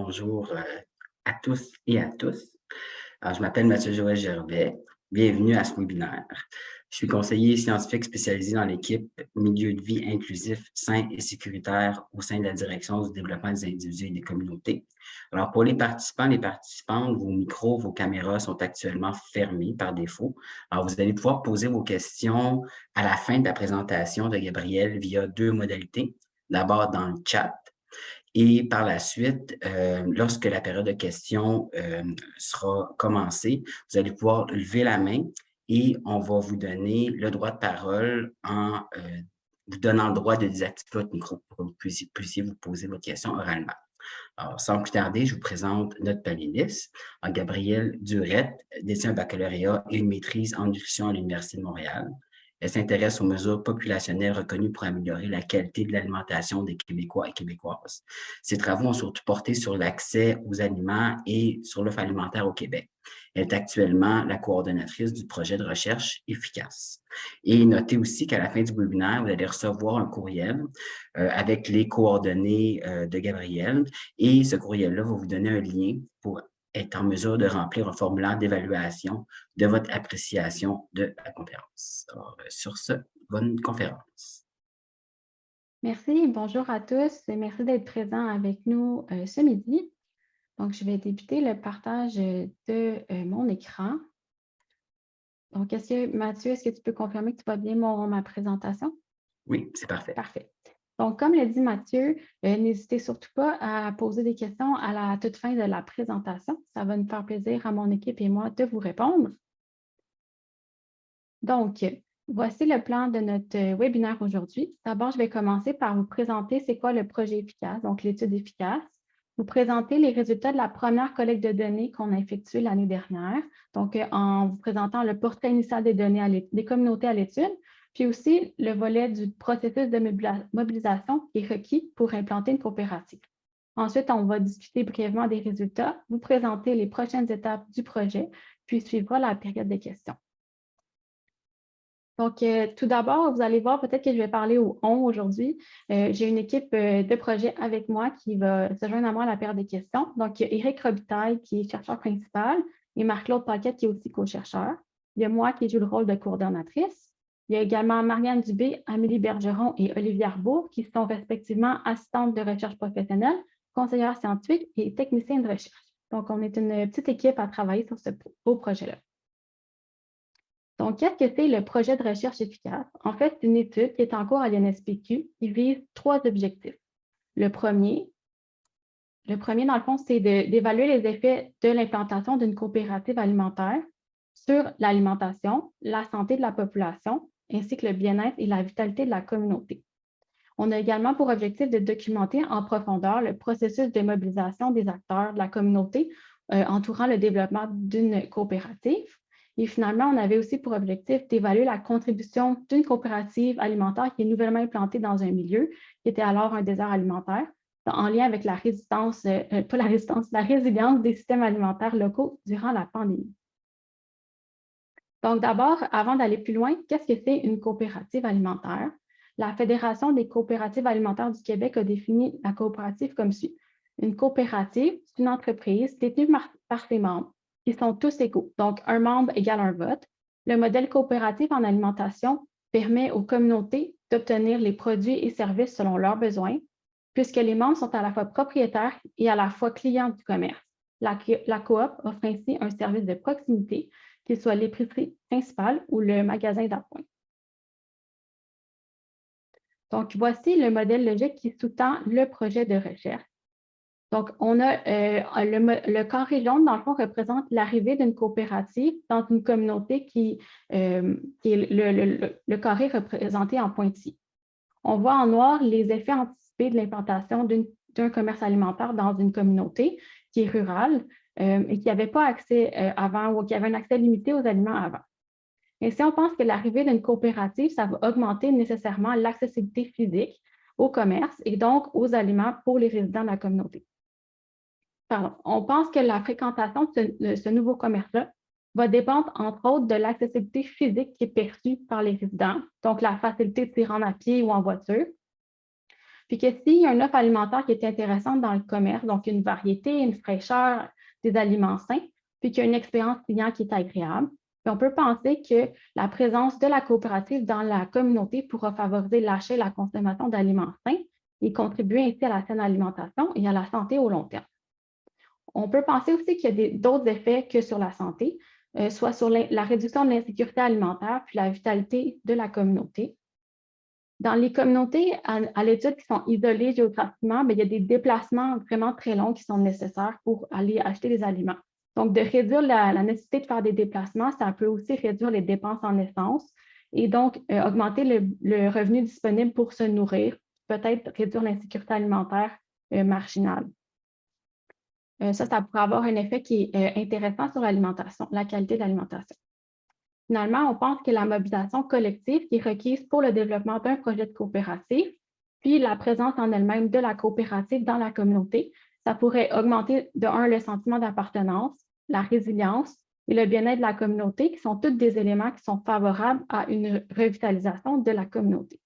bonjour à tous et à tous. Alors, je m'appelle Mathieu Joël Gervais. Bienvenue à ce webinaire. Je suis conseiller scientifique spécialisé dans l'équipe Milieu de vie inclusif, sain et sécuritaire au sein de la direction du développement des individus et des communautés. Alors, pour les participants, les participantes, vos micros, vos caméras sont actuellement fermés par défaut. Alors, vous allez pouvoir poser vos questions à la fin de la présentation de Gabriel via deux modalités. D'abord dans le chat. Et par la suite, lorsque la période de questions sera commencée, vous allez pouvoir lever la main et on va vous donner le droit de parole en vous donnant le droit de désactiver votre micro pour que vous puissiez vous poser votre question oralement. Alors, sans plus tarder, je vous présente notre panéliste. Gabrielle Durette détient un baccalauréat et une maîtrise en nutrition à l'Université de Montréal. Elle s'intéresse aux mesures populationnelles reconnues pour améliorer la qualité de l'alimentation des Québécois et Québécoises. Ses travaux ont surtout porté sur l'accès aux aliments et sur l'offre alimentaire au Québec. Elle est actuellement la coordonnatrice du projet de recherche efficace. Et notez aussi qu'à la fin du webinaire, vous allez recevoir un courriel avec les coordonnées de Gabrielle. Et ce courriel-là va vous donner un lien pour être en mesure de remplir un formulaire d'évaluation de votre appréciation de la conférence. Alors, sur ce, bonne conférence. Merci, bonjour à tous et merci d'être présents avec nous ce midi. Donc, je vais débuter le partage de mon écran. Donc, Mathieu, est-ce que tu peux confirmer que tu vois bien ma présentation? Oui, c'est parfait. Parfait. Donc, comme l'a dit Mathieu, n'hésitez surtout pas à poser des questions à la toute fin de la présentation. Ça va nous faire plaisir à mon équipe et moi de vous répondre. Donc, voici le plan de notre webinaire aujourd'hui. D'abord, je vais commencer par vous présenter c'est quoi le projet efficace, donc l'étude efficace. Vous présenter les résultats de la première collecte de données qu'on a effectuée l'année dernière, donc en vous présentant le portrait initial des données des communautés à l'étude, puis aussi le volet du processus de mobilisation qui est requis pour implanter une coopérative. Ensuite, on va discuter brièvement des résultats, vous présenter les prochaines étapes du projet, puis suivra la période des questions. Donc, tout d'abord, vous allez voir peut-être que je vais parler au « on » aujourd'hui. J'ai une équipe de projet avec moi qui va se joindre à moi à la période des questions. Donc, il y a Éric Robitaille qui est chercheur principal et Marc-Claude Paquette qui est aussi co-chercheur. Il y a moi qui joue le rôle de coordonnatrice. Il y a également Marianne Dubé, Amélie Bergeron et Olivier Arbour qui sont respectivement assistantes de recherche professionnelle, conseillères scientifiques et techniciens de recherche. Donc, on est une petite équipe à travailler sur ce beau projet-là. Donc, qu'est-ce que c'est le projet de recherche efficace? En fait, c'est une étude qui est en cours à l'INSPQ qui vise trois objectifs. Le premier, dans le fond, c'est d'évaluer les effets de l'implantation d'une coopérative alimentaire sur l'alimentation, la santé de la population, ainsi que le bien-être et la vitalité de la communauté. On a également pour objectif de documenter en profondeur le processus de mobilisation des acteurs de la communauté entourant le développement d'une coopérative. Et finalement, on avait aussi pour objectif d'évaluer la contribution d'une coopérative alimentaire qui est nouvellement implantée dans un milieu qui était alors un désert alimentaire, en lien avec la résilience des systèmes alimentaires locaux durant la pandémie. Donc d'abord, avant d'aller plus loin, qu'est-ce que c'est une coopérative alimentaire? La Fédération des coopératives alimentaires du Québec a défini la coopérative comme suit. Une coopérative, c'est une entreprise détenue par ses membres qui sont tous égaux. Donc, un membre égale un vote. Le modèle coopératif en alimentation permet aux communautés d'obtenir les produits et services selon leurs besoins, puisque les membres sont à la fois propriétaires et à la fois clients du commerce. La coop offre ainsi un service de proximité, qu'il soit l'épicerie principale ou le magasin d'appoint. Donc, voici le modèle logique qui sous-tend le projet de recherche. Donc, on a le carré jaune, dans le fond, représente l'arrivée d'une coopérative dans une communauté qui est le carré représenté en pointillé. On voit en noir les effets anticipés de l'implantation d'un commerce alimentaire dans une communauté qui est rurale et qui n'avait pas accès avant ou qui avait un accès limité aux aliments avant. Et si on pense que l'arrivée d'une coopérative, ça va augmenter nécessairement l'accessibilité physique au commerce et donc aux aliments pour les résidents de la communauté. Pardon. On pense que la fréquentation de ce nouveau commerce-là va dépendre, entre autres, de l'accessibilité physique qui est perçue par les résidents, donc la facilité de s'y rendre à pied ou en voiture. Puis que s'il y a une offre alimentaire qui est intéressante dans le commerce, donc une variété, une fraîcheur, des aliments sains, puis qu'il y a une expérience client qui est agréable, puis on peut penser que la présence de la coopérative dans la communauté pourra favoriser l'achat et la consommation d'aliments sains et contribuer ainsi à la saine alimentation et à la santé au long terme. On peut penser aussi qu'il y a d'autres effets que sur la santé, soit sur la réduction de l'insécurité alimentaire puis la vitalité de la communauté. Dans les communautés à l'étude qui sont isolées géographiquement, bien, il y a des déplacements vraiment très longs qui sont nécessaires pour aller acheter des aliments. Donc, de réduire la nécessité de faire des déplacements, ça peut aussi réduire les dépenses en essence et donc augmenter le revenu disponible pour se nourrir, peut-être réduire l'insécurité alimentaire marginale. Ça pourrait avoir un effet qui est intéressant sur l'alimentation, la qualité de l'alimentation. Finalement, on pense que la mobilisation collective qui est requise pour le développement d'un projet de coopérative, puis la présence en elle-même de la coopérative dans la communauté, ça pourrait augmenter de un le sentiment d'appartenance, la résilience et le bien-être de la communauté, qui sont tous des éléments qui sont favorables à une revitalisation de la communauté.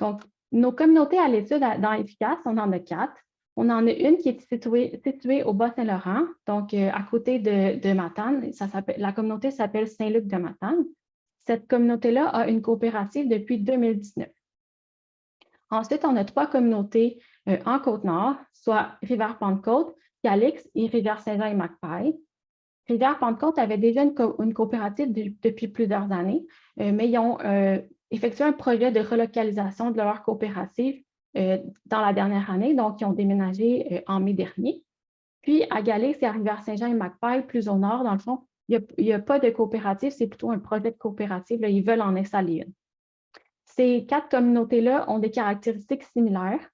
Donc, nos communautés à l'étude dans Efficace, on en a 4. On en a une qui est située au Bas-Saint-Laurent, donc à côté de Matane. La communauté s'appelle Saint-Luc de Matane. Cette communauté-là a une coopérative depuis 2019. Ensuite, on a 3 communautés en Côte-Nord, soit Rivière-Pentecôte, Calix et Rivière-Saint-Jean et Magpie. Rivière-Pentecôte avait déjà une coopérative depuis plusieurs années, mais ils ont effectué un projet de relocalisation de leur coopérative dans la dernière année, donc ils ont déménagé en mai dernier. Puis à Galix et à Rivière-Saint-Jean et Magpie, plus au nord, dans le fond, il n'y a pas de coopérative, c'est plutôt un projet de coopérative, là, ils veulent en installer une. Ces 4 communautés-là ont des caractéristiques similaires.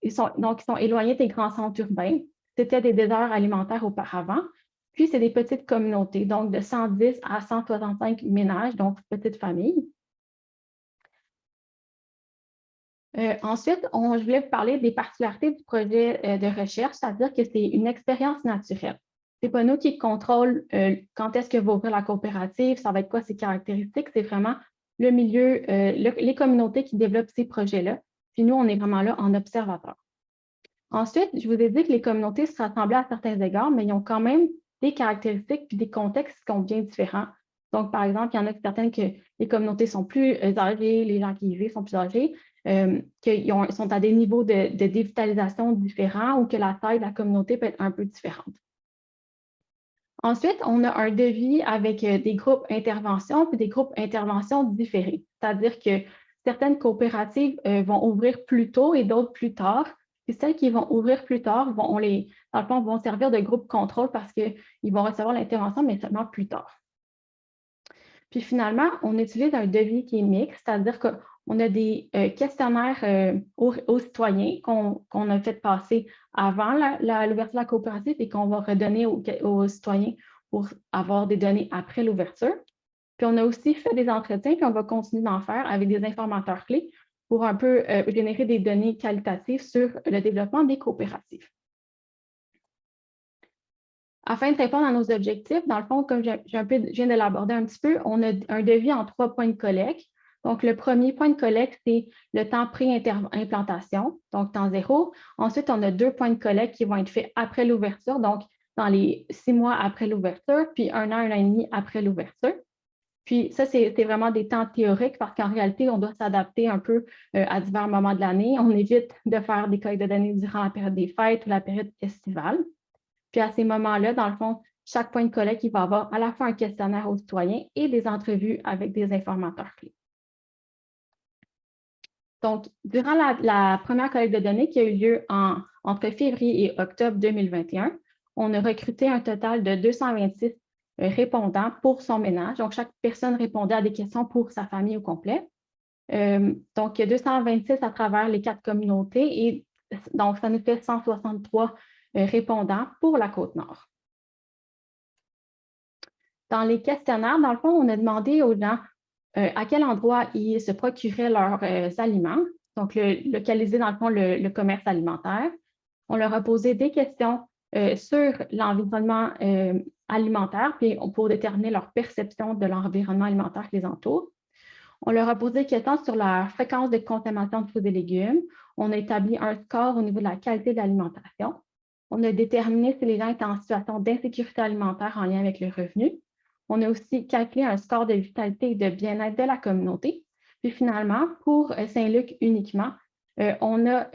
Ils sont éloignés des grands centres urbains. C'était des déserts alimentaires auparavant. Puis, c'est des petites communautés, donc de 110 à 165 ménages, donc petites familles. Ensuite, je voulais vous parler des particularités du projet de recherche, c'est-à-dire que c'est une expérience naturelle. Ce n'est pas nous qui contrôlons quand est-ce que va ouvrir la coopérative, ça va être quoi ses caractéristiques, c'est vraiment le milieu, les communautés qui développent ces projets-là. Puis nous, on est vraiment là en observateur. Ensuite, je vous ai dit que les communautés se rassemblaient à certains égards, mais ils ont quand même des caractéristiques puis des contextes qui sont bien différents. Donc, par exemple, il y en a certaines que les communautés sont plus âgées, les gens qui y vivent sont plus âgés, qu'ils sont à des niveaux de dévitalisation différents ou que la taille de la communauté peut être un peu différente. Ensuite, on a un devis avec des groupes intervention puis des groupes intervention différés. C'est-à-dire que certaines coopératives vont ouvrir plus tôt et d'autres plus tard. Puis celles qui vont ouvrir plus tard dans le fond, vont servir de groupe contrôle parce qu'ils vont recevoir l'intervention, mais seulement plus tard. Puis finalement, on utilise un devis qui est mixte, c'est-à-dire qu'on a des questionnaires aux citoyens qu'on a fait passer avant l'ouverture de la coopérative et qu'on va redonner aux citoyens pour avoir des données après l'ouverture. Puis on a aussi fait des entretiens, puis on va continuer d'en faire avec des informateurs clés pour un peu générer des données qualitatives sur le développement des coopératives. Afin de répondre à nos objectifs, dans le fond, comme je viens de l'aborder un petit peu, on a un devis en 3 points de collecte. Donc, le premier point de collecte, c'est le temps pré-implantation, donc temps 0. Ensuite, on a 2 points de collecte qui vont être faits après l'ouverture, donc dans les 6 mois après l'ouverture, puis 1 an et demi après l'ouverture. Puis ça, c'est vraiment des temps théoriques parce qu'en réalité, on doit s'adapter un peu à divers moments de l'année. On évite de faire des collectes de données durant la période des fêtes ou la période estivale. Puis à ces moments-là, dans le fond, chaque point de collecte, il va avoir à la fois un questionnaire aux citoyens et des entrevues avec des informateurs clés. Donc, durant la première collecte de données qui a eu lieu entre février et octobre 2021, on a recruté un total de 226 répondants pour son ménage. Donc, chaque personne répondait à des questions pour sa famille au complet. Donc, il y a 226 à travers les 4 communautés et donc, ça nous fait 163 répondants pour la Côte-Nord. Dans les questionnaires, dans le fond, on a demandé aux gens à quel endroit ils se procuraient leurs aliments, donc localiser dans le fond le commerce alimentaire. On leur a posé des questions sur l'environnement alimentaire, puis pour déterminer leur perception de l'environnement alimentaire qui les entoure. On leur a posé des questions sur leur fréquence de consommation de fruits et légumes. On a établi un score au niveau de la qualité de l'alimentation. On a déterminé si les gens étaient en situation d'insécurité alimentaire en lien avec le revenu. On a aussi calculé un score de vitalité et de bien-être de la communauté. Puis finalement, pour Saint-Luc uniquement, on a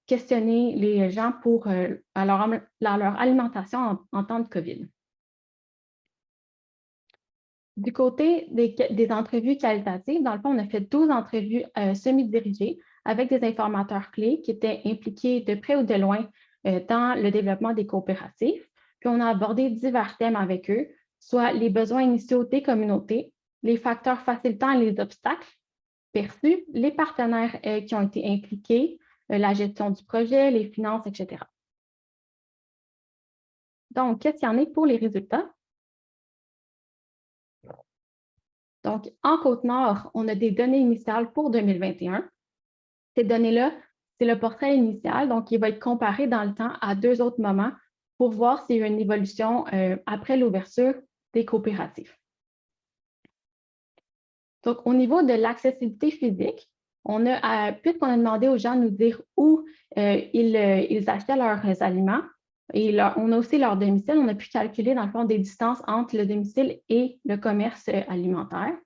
questionné les gens pour leur alimentation en temps de COVID. Du côté des entrevues qualitatives, dans le fond, on a fait 12 entrevues semi-dirigées avec des informateurs clés qui étaient impliqués de près ou de loin dans le développement des coopératives. Puis on a abordé divers thèmes avec eux, soit les besoins initiaux des communautés, les facteurs facilitants et les obstacles perçus, les partenaires qui ont été impliqués, la gestion du projet, les finances, etc. Donc, qu'est-ce qu'il y en est pour les résultats? Donc, en Côte-Nord, on a des données initiales pour 2021. Ces données-là, c'est le portrait initial, donc il va être comparé dans le temps à 2 autres moments pour voir s'il y a une évolution après l'ouverture des coopératives. Donc, au niveau de l'accessibilité physique, puisqu'on a demandé aux gens de nous dire où ils achetaient leurs aliments, et on a aussi leur domicile, on a pu calculer dans le fond des distances entre le domicile et le commerce alimentaire.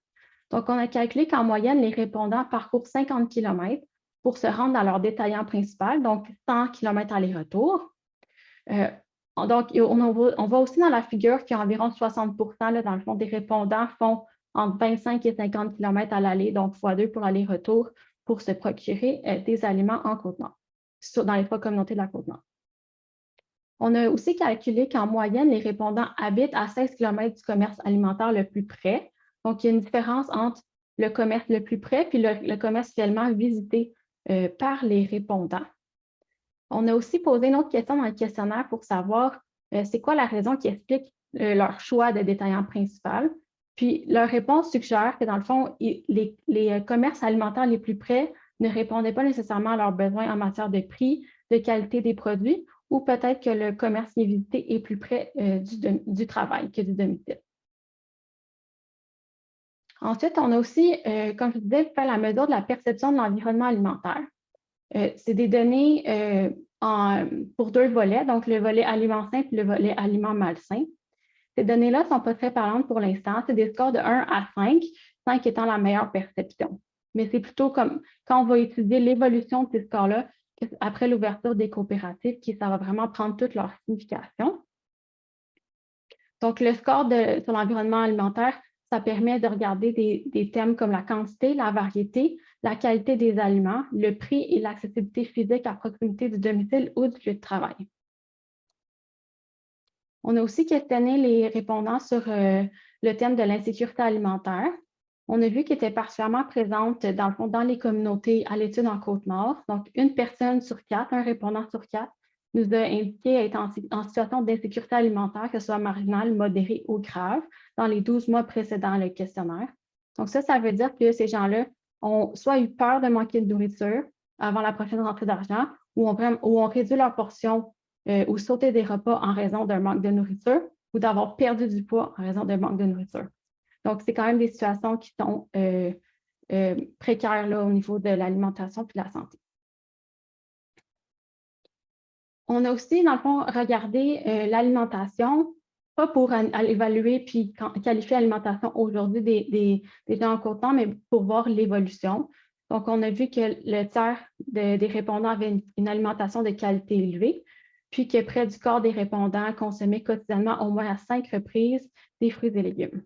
Donc, on a calculé qu'en moyenne, les répondants parcourent 50 km pour se rendre à leur détaillant principal, donc 100 km aller-retour. Donc, on voit aussi dans la figure qu'il y a environ 60 là, dans le fond, des répondants font entre 25 et 50 km à l'aller, donc x2 pour l'aller-retour, pour se procurer des aliments en Côte-Nord, dans les 3 communautés de la Côte-Nord. On a aussi calculé qu'en moyenne, les répondants habitent à 16 km du commerce alimentaire le plus près. Donc, il y a une différence entre le commerce le plus près et le commerce réellement visité par les répondants. On a aussi posé une autre question dans le questionnaire pour savoir c'est quoi la raison qui explique leur choix de détaillant principal. Puis, leur réponse suggère que dans le fond, les commerces alimentaires les plus près ne répondaient pas nécessairement à leurs besoins en matière de prix, de qualité des produits, ou peut-être que le commerce qui est visité est plus près du travail que du domicile. Ensuite, on a aussi, comme je disais, fait la mesure de la perception de l'environnement alimentaire. C'est des données pour 2 volets, donc le volet aliment sain et le volet aliment malsain. Ces données-là ne sont pas très parlantes pour l'instant. C'est des scores de 1 à 5, 5 étant la meilleure perception. Mais c'est plutôt comme quand on va étudier l'évolution de ces scores-là, après l'ouverture des coopératives, ça va vraiment prendre toute leur signification. Donc, le score sur l'environnement alimentaire, ça permet de regarder des thèmes comme la quantité, la variété, la qualité des aliments, le prix et l'accessibilité physique à proximité du domicile ou du lieu de travail. On a aussi questionné les répondants sur le thème de l'insécurité alimentaire. On a vu qu'elle était particulièrement présente dans le fond dans les communautés à l'étude en Côte-Nord. Donc, 1 personne sur 4, un répondant sur 4, nous a indiqué être en situation d'insécurité alimentaire, que ce soit marginale, modérée ou grave, dans les 12 mois précédant le questionnaire. Donc, ça veut dire que ces gens-là ont soit eu peur de manquer de nourriture avant la prochaine rentrée d'argent, ou ont réduit leur portion ou sauté des repas en raison d'un manque de nourriture, ou d'avoir perdu du poids en raison d'un manque de nourriture. Donc, c'est quand même des situations qui sont précaires là, au niveau de l'alimentation et de la santé. On a aussi, dans le fond, regardé l'alimentation, pas pour évaluer puis qualifier l'alimentation aujourd'hui des gens en Côte-Nord, mais pour voir l'évolution. Donc, on a vu que le tiers des répondants avaient une alimentation de qualité élevée, puis que près du quart des répondants consommaient quotidiennement au moins à 5 reprises des fruits et légumes.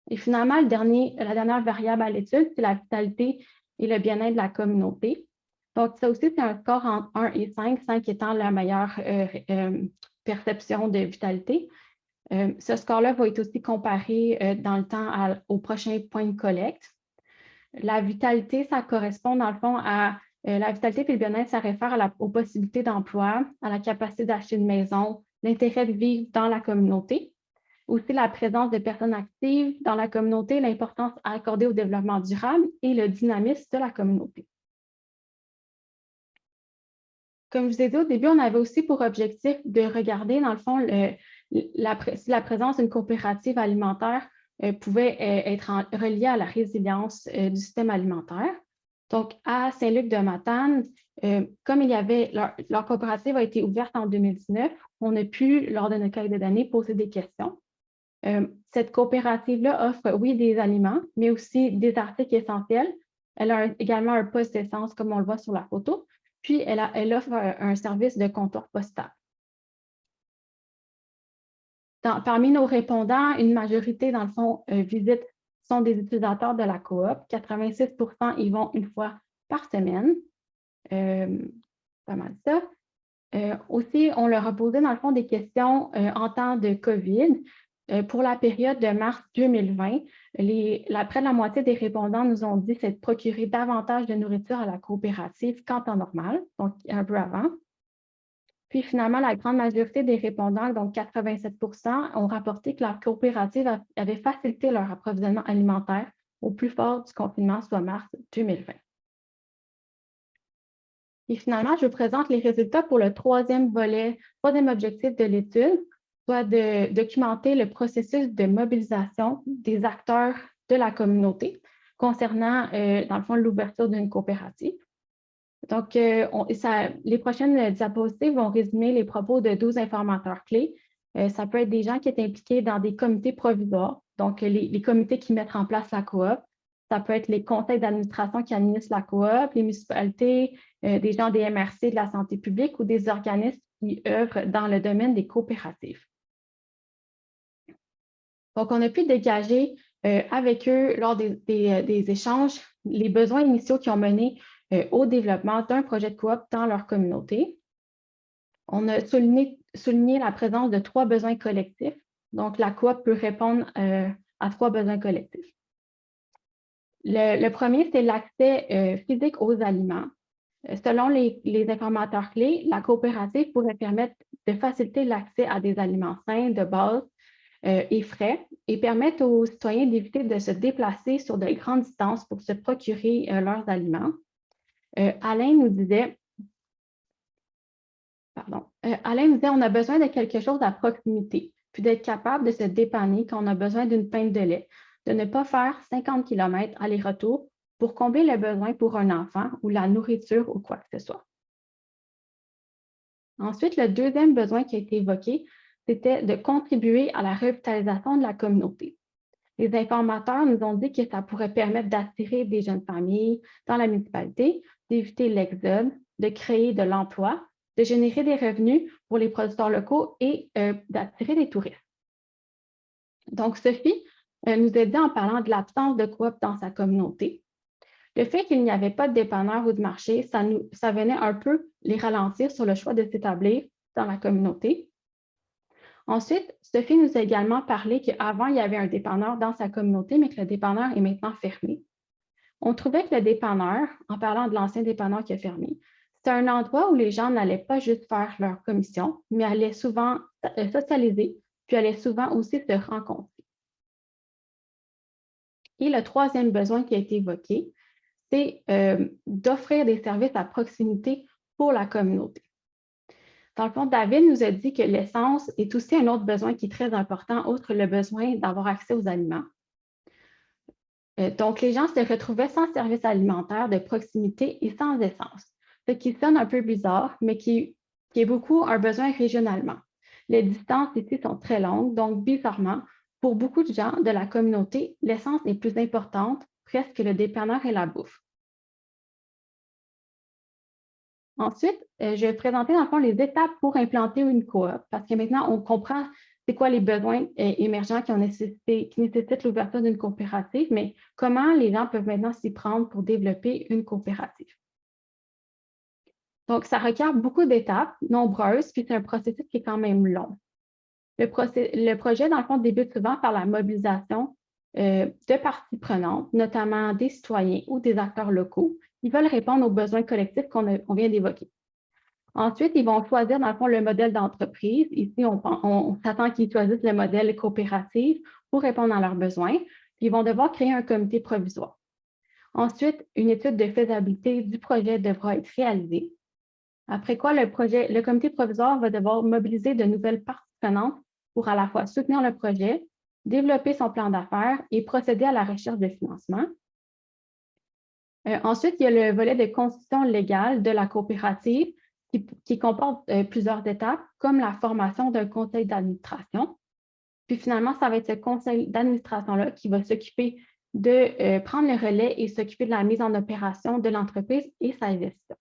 Et finalement, la dernière variable à l'étude, c'est la vitalité et le bien-être de la communauté. Donc, ça aussi, c'est un score entre 1 et 5, 5 étant la meilleure perception de vitalité. Ce score-là va être aussi comparé dans le temps au prochain point de collecte. La vitalité, ça correspond dans le fond à la vitalité et le bien-être, ça réfère aux possibilités d'emploi, à la capacité d'acheter une maison, l'intérêt de vivre dans la communauté. Aussi la présence de personnes actives dans la communauté, l'importance à accorder au développement durable et le dynamisme de la communauté. Comme je vous ai dit au début, on avait aussi pour objectif de regarder, dans le fond, si la présence d'une coopérative alimentaire pouvaient être reliés à la résilience du système alimentaire. Donc, à Saint-Luc-de-Matane, comme leur coopérative a été ouverte en 2019, on a pu, lors de notre cahier de données, poser des questions. Cette coopérative-là offre, oui, des aliments, mais aussi des articles essentiels. Elle a également un poste d'essence, comme on le voit sur la photo, puis elle offre un service de comptoir postal. Parmi nos répondants, une majorité, dans le fond, sont des utilisateurs de la coop. 86% y vont une fois par semaine. Pas mal ça. Aussi, on leur a posé, dans le fond, des questions en temps de COVID. Pour la période de mars 2020, près de la moitié des répondants nous ont dit s'être procuré davantage de nourriture à la coopérative qu'en temps normal, donc un peu avant. Puis finalement, la grande majorité des répondants, donc 87%, ont rapporté que leur coopérative avait facilité leur approvisionnement alimentaire au plus fort du confinement, soit mars 2020. Et finalement, je vous présente les résultats pour le troisième objectif de l'étude, soit de documenter le processus de mobilisation des acteurs de la communauté concernant, dans le fond, l'ouverture d'une coopérative. Donc, les prochaines diapositives vont résumer les propos de 12 informateurs clés. Ça peut être des gens qui sont impliqués dans des comités provisoires, donc les comités qui mettent en place la coop. Ça peut être les conseils d'administration qui administrent la coop, les municipalités, des gens des MRC de la santé publique ou des organismes qui œuvrent dans le domaine des coopératives. Donc, on a pu dégager avec eux, lors des échanges, les besoins initiaux qui ont mené au développement d'un projet de coop dans leur communauté. On a souligné la présence de 3 besoins collectifs. Donc, la coop peut répondre à 3 besoins collectifs. Le premier, c'est l'accès physique aux aliments. Selon les informateurs clés, la coopérative pourrait permettre de faciliter l'accès à des aliments sains, de base et frais, et permettre aux citoyens d'éviter de se déplacer sur de grandes distances pour se procurer leurs aliments. Alain nous disait, on a besoin de quelque chose à proximité, puis d'être capable de se dépanner quand on a besoin d'une pinte de lait, de ne pas faire 50 km aller-retour pour combler le besoin pour un enfant ou la nourriture ou quoi que ce soit. Ensuite, le deuxième besoin qui a été évoqué, c'était de contribuer à la revitalisation de la communauté. Les informateurs nous ont dit que ça pourrait permettre d'attirer des jeunes familles dans la municipalité, d'éviter l'exode, de créer de l'emploi, de générer des revenus pour les producteurs locaux et d'attirer des touristes. Donc, Sophie nous a dit en parlant de l'absence de coop dans sa communauté. Le fait qu'il n'y avait pas de dépanneur ou de marché, ça venait un peu les ralentir sur le choix de s'établir dans la communauté. Ensuite, Sophie nous a également parlé qu'avant, il y avait un dépanneur dans sa communauté, mais que le dépanneur est maintenant fermé. On trouvait que le dépanneur, en parlant de l'ancien dépanneur qui est fermé, c'était un endroit où les gens n'allaient pas juste faire leur commission, mais allaient souvent socialiser, puis allaient souvent aussi se rencontrer. Et le troisième besoin qui a été évoqué, c'est d'offrir des services à proximité pour la communauté. Dans le fond, David nous a dit que l'essence est aussi un autre besoin qui est très important, outre le besoin d'avoir accès aux aliments. Donc, les gens se retrouvaient sans service alimentaire de proximité et sans essence, ce qui sonne un peu bizarre, mais qui est beaucoup un besoin régionalement. Les distances ici sont très longues, donc bizarrement, pour beaucoup de gens de la communauté, l'essence est plus importante presque que le dépanneur et la bouffe. Ensuite, je vais présenter dans le fond les étapes pour implanter une coop, parce que maintenant, on comprend c'est quoi les besoins émergents qui nécessitent l'ouverture d'une coopérative, mais comment les gens peuvent maintenant s'y prendre pour développer une coopérative. Donc, ça requiert beaucoup d'étapes, nombreuses, puis c'est un processus qui est quand même long. Le projet, dans le fond, débute souvent par la mobilisation de parties prenantes, notamment des citoyens ou des acteurs locaux, qui veulent répondre aux besoins collectifs qu'on vient d'évoquer. Ensuite, ils vont choisir, dans le fond, le modèle d'entreprise. Ici, on s'attend qu'ils choisissent le modèle coopératif pour répondre à leurs besoins. Puis, ils vont devoir créer un comité provisoire. Ensuite, une étude de faisabilité du projet devra être réalisée. Après quoi, le comité provisoire va devoir mobiliser de nouvelles parties prenantes pour à la fois soutenir le projet, développer son plan d'affaires et procéder à la recherche de financement. Ensuite, il y a le volet de constitution légale de la coopérative qui comporte plusieurs étapes, comme la formation d'un conseil d'administration. Puis finalement, ça va être ce conseil d'administration-là qui va s'occuper de prendre le relais et s'occuper de la mise en opération de l'entreprise et sa gestion.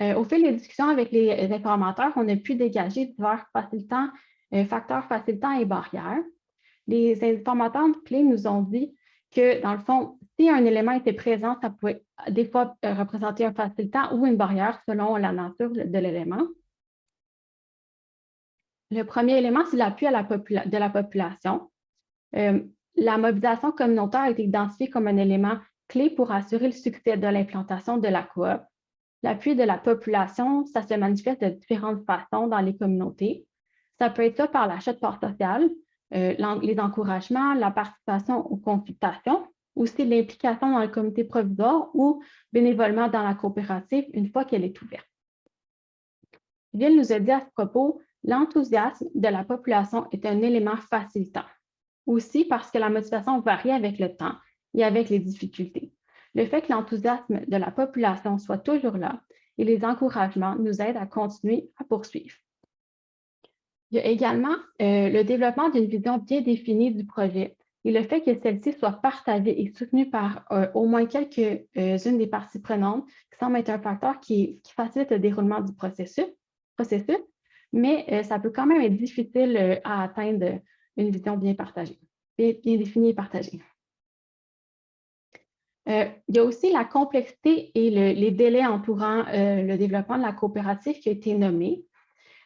Au fil des discussions avec les informateurs, on a pu dégager divers facteurs facilitants et barrières. Les informateurs clés nous ont dit que, dans le fond, si un élément était présent, ça pouvait des fois représenter un facilitant ou une barrière selon la nature de l'élément. Le premier élément, c'est l'appui de la population. La mobilisation communautaire a été identifiée comme un élément clé pour assurer le succès de l'implantation de la coop. L'appui de la population, ça se manifeste de différentes façons dans les communautés. Ça peut être ça par l'achat de part sociale, les encouragements, la participation aux consultations, aussi l'implication dans le comité provisoire ou bénévolement dans la coopérative une fois qu'elle est ouverte. Gilles nous a dit à ce propos, l'enthousiasme de la population est un élément facilitant. Aussi parce que la motivation varie avec le temps et avec les difficultés. Le fait que l'enthousiasme de la population soit toujours là et les encouragements nous aident à continuer à poursuivre. Il y a également le développement d'une vision bien définie du projet et le fait que celle-ci soit partagée et soutenue par au moins quelques-unes des parties prenantes qui semble être un facteur qui facilite le déroulement du processus, mais ça peut quand même être difficile à atteindre une vision bien partagée, bien définie et partagée. Il y a aussi la complexité et les délais entourant le développement de la coopérative qui a été nommé.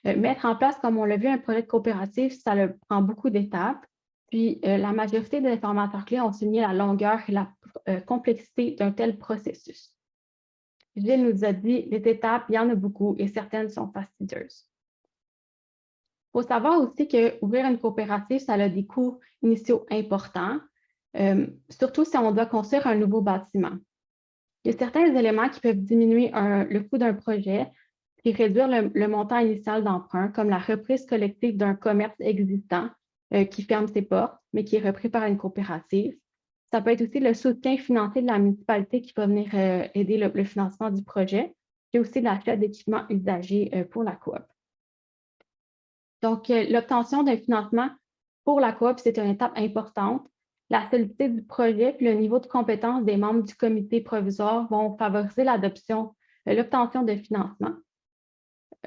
Mettre en place, comme on l'a vu, un projet de coopérative, ça prend beaucoup d'étapes. Puis, la majorité des informateurs clés ont souligné la longueur et la complexité d'un tel processus. Gilles nous a dit, les étapes, il y en a beaucoup et certaines sont fastidieuses. Il faut savoir aussi qu'ouvrir une coopérative, ça a des coûts initiaux importants. Surtout si on doit construire un nouveau bâtiment. Il y a certains éléments qui peuvent diminuer le coût d'un projet et réduire le montant initial d'emprunt, comme la reprise collective d'un commerce existant qui ferme ses portes, mais qui est repris par une coopérative. Ça peut être aussi le soutien financier de la municipalité qui va venir aider le financement du projet, et aussi l'achat d'équipements usagés pour la coop. Donc, l'obtention d'un financement pour la coop, c'est une étape importante. La solidité du projet et le niveau de compétence des membres du comité provisoire vont favoriser l'obtention de financement.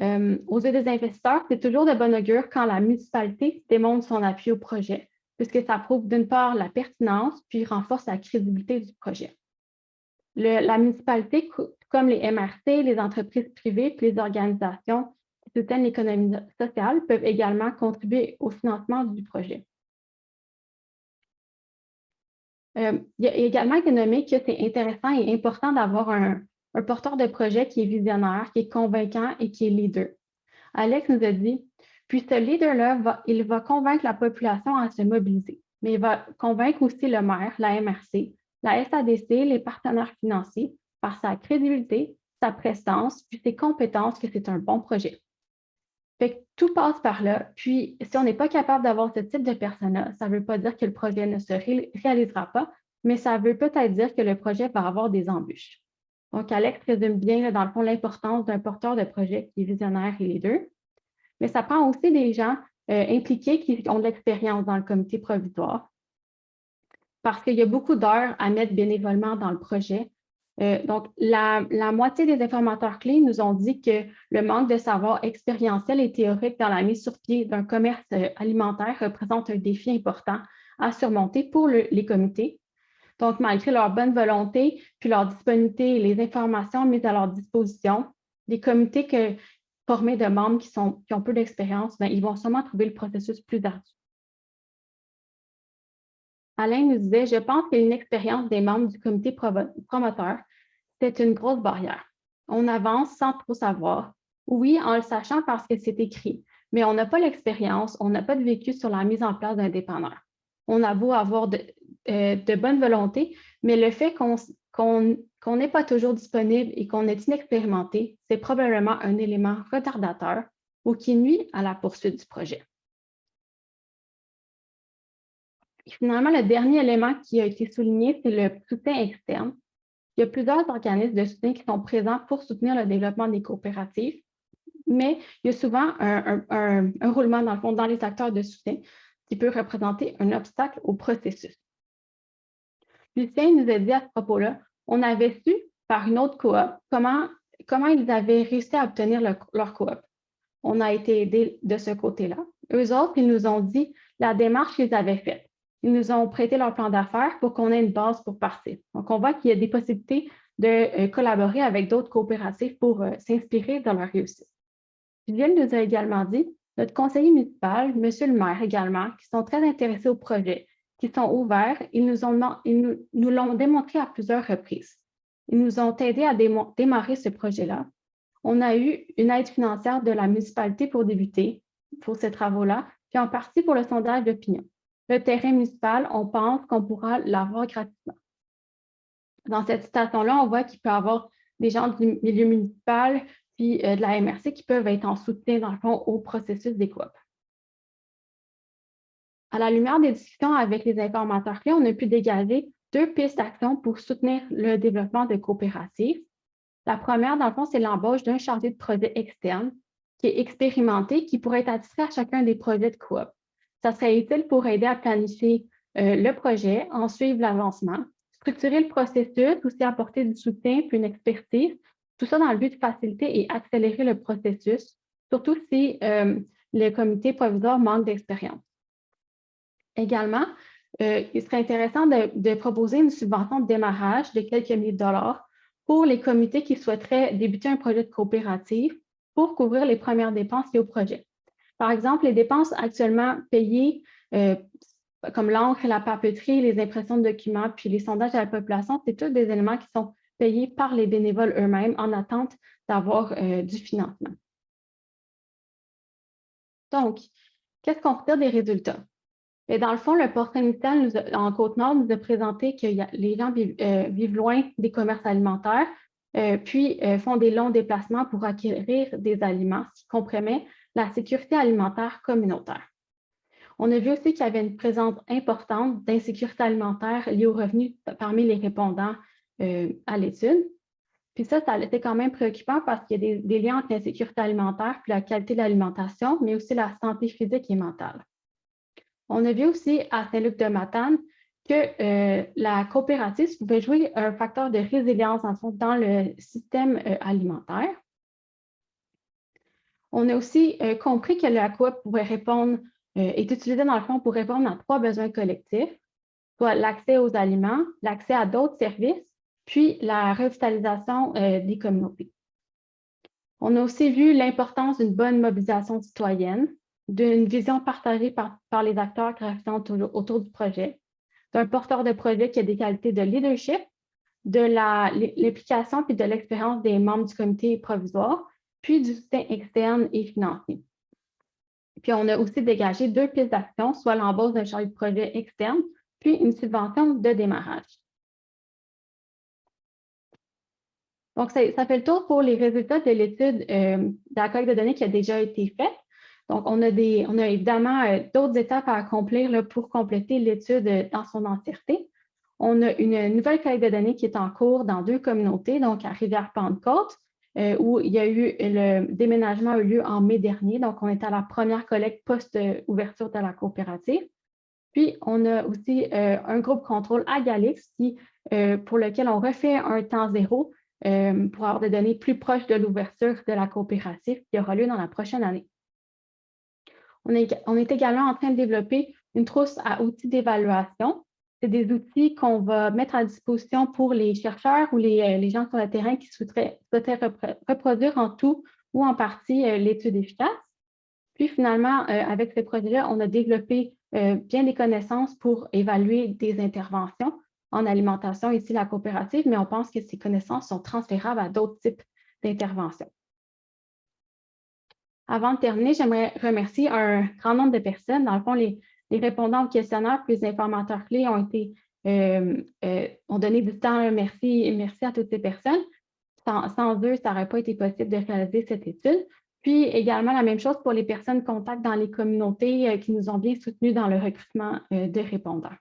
Aux yeux des investisseurs, c'est toujours de bon augure quand la municipalité démontre son appui au projet, puisque ça prouve d'une part la pertinence, puis renforce la crédibilité du projet. La municipalité, comme les MRC, les entreprises privées et les organisations qui soutiennent l'économie sociale, peuvent également contribuer au financement du projet. Il a également été nommé que c'est intéressant et important d'avoir un porteur de projet qui est visionnaire, qui est convaincant et qui est leader. Alex nous a dit, puis ce leader-là, il va convaincre la population à se mobiliser, mais il va convaincre aussi le maire, la MRC, la SADC, les partenaires financiers, par sa crédibilité, sa prestance, puis ses compétences que c'est un bon projet. Fait que tout passe par là. Puis, si on n'est pas capable d'avoir ce type de personne-là, ça ne veut pas dire que le projet ne se réalisera pas, mais ça veut peut-être dire que le projet va avoir des embûches. Donc, Alex résume bien, là, dans le fond, l'importance d'un porteur de projet qui est visionnaire et les deux. Mais ça prend aussi des gens impliqués qui ont de l'expérience dans le comité provisoire. Parce qu'il y a beaucoup d'heures à mettre bénévolement dans le projet. Donc, la moitié des informateurs clés nous ont dit que le manque de savoir expérientiel et théorique dans la mise sur pied d'un commerce alimentaire représente un défi important à surmonter pour les comités. Donc, malgré leur bonne volonté, puis leur disponibilité et les informations mises à leur disposition, les comités formés de membres qui ont peu d'expérience, ils vont sûrement trouver le processus plus ardu. Alain nous disait, je pense qu'une expérience des membres du comité promoteur, c'est une grosse barrière. On avance sans trop savoir. Oui, en le sachant parce que c'est écrit, mais on n'a pas l'expérience, on n'a pas de vécu sur la mise en place d'un dépanneur. On a beau avoir de bonne volonté, mais le fait qu'on n'est pas toujours disponible et qu'on est inexpérimenté, c'est probablement un élément retardateur ou qui nuit à la poursuite du projet. Et finalement, le dernier élément qui a été souligné, c'est le soutien externe. Il y a plusieurs organismes de soutien qui sont présents pour soutenir le développement des coopératives, mais il y a souvent un roulement, dans le fond, dans les acteurs de soutien qui peut représenter un obstacle au processus. Lucien nous a dit à ce propos-là, on avait su par une autre coop comment ils avaient réussi à obtenir leur coop. On a été aidés de ce côté-là. Eux autres, ils nous ont dit la démarche qu'ils avaient faite. Ils nous ont prêté leur plan d'affaires pour qu'on ait une base pour partir. Donc, on voit qu'il y a des possibilités de collaborer avec d'autres coopératives pour s'inspirer de leur réussite. Julienne nous a également dit, notre conseiller municipal, M. le maire également, qui sont très intéressés au projet, qui sont ouverts, ils nous l'ont démontré à plusieurs reprises. Ils nous ont aidés à démarrer ce projet-là. On a eu une aide financière de la municipalité pour débuter pour ces travaux-là, puis en partie pour le sondage d'opinion. Le terrain municipal, on pense qu'on pourra l'avoir gratuitement. Dans cette citation-là, on voit qu'il peut y avoir des gens du milieu municipal puis de la MRC qui peuvent être en soutien, dans le fond, au processus des coops. À la lumière des discussions avec les informateurs clés, on a pu dégager 2 pistes d'action pour soutenir le développement de coopératives. La première, dans le fond, c'est l'embauche d'un chargé de projet externe qui est expérimenté, qui pourrait être attitré à chacun des projets de coop. Ça serait utile pour aider à planifier le projet, en suivre l'avancement, structurer le processus, aussi apporter du soutien puis une expertise, tout ça dans le but de faciliter et accélérer le processus, surtout si le comité provisoire manque d'expérience. Également, il serait intéressant de proposer une subvention de démarrage de quelques milliers de dollars pour les comités qui souhaiteraient débuter un projet de coopérative pour couvrir les premières dépenses liées au projet. Par exemple, les dépenses actuellement payées, comme l'encre, la papeterie, les impressions de documents, puis les sondages à la population, c'est tous des éléments qui sont payés par les bénévoles eux-mêmes en attente d'avoir du financement. Donc, qu'est-ce qu'on retire des résultats? Et dans le fond, le portrait initial en Côte-Nord nous a présenté que les gens vivent loin des commerces alimentaires, puis font des longs déplacements pour acquérir des aliments, ce qui compromet la sécurité alimentaire communautaire. On a vu aussi qu'il y avait une présence importante d'insécurité alimentaire liée aux revenus parmi les répondants à l'étude. Puis ça a été quand même préoccupant parce qu'il y a des liens entre l'insécurité alimentaire puis la qualité de l'alimentation, mais aussi la santé physique et mentale. On a vu aussi à Saint-Luc de Matane que la coopérative pouvait jouer un facteur de résilience dans le système alimentaire. On a aussi compris que la coop pouvait est utilisée dans le fond pour répondre à 3 besoins collectifs, soit l'accès aux aliments, l'accès à d'autres services, puis la revitalisation des communautés. On a aussi vu l'importance d'une bonne mobilisation citoyenne, d'une vision partagée par les acteurs gravitant autour du projet, d'un porteur de projet qui a des qualités de leadership, de l'implication puis de l'expérience des membres du comité provisoire, puis du soutien externe et financier. Puis on a aussi dégagé 2 pistes d'action, soit l'embauche d'un chargé de projet externe, puis une subvention de démarrage. Donc, ça fait le tour pour les résultats de l'étude de la collecte de données qui a déjà été faite. Donc, on a évidemment d'autres étapes à accomplir là, pour compléter l'étude dans son entièreté. On a une nouvelle collecte de données qui est en cours dans 2 communautés, donc à Rivière-Pentecôte, où il y a eu le déménagement a eu lieu en mai dernier. Donc, on est à la première collecte post-ouverture de la coopérative. Puis, on a aussi un groupe contrôle à Galix pour lequel on refait un temps zéro pour avoir des données plus proches de l'ouverture de la coopérative qui aura lieu dans la prochaine année. On est également en train de développer une trousse à outils d'évaluation. C'est des outils qu'on va mettre à disposition pour les chercheurs ou les gens sur le terrain qui souhaiteraient reproduire en tout ou en partie l'étude efficace. Puis finalement, avec ce projet-là, on a développé bien des connaissances pour évaluer des interventions en alimentation, ici la coopérative, mais on pense que ces connaissances sont transférables à d'autres types d'interventions. Avant de terminer, j'aimerais remercier un grand nombre de personnes. Dans le fond, les répondants au questionnaire puis les informateurs clés ont donné du temps. Merci à toutes ces personnes. Sans eux, ça n'aurait pas été possible de réaliser cette étude. Puis également la même chose pour les personnes contacts dans les communautés qui nous ont bien soutenus dans le recrutement de répondants.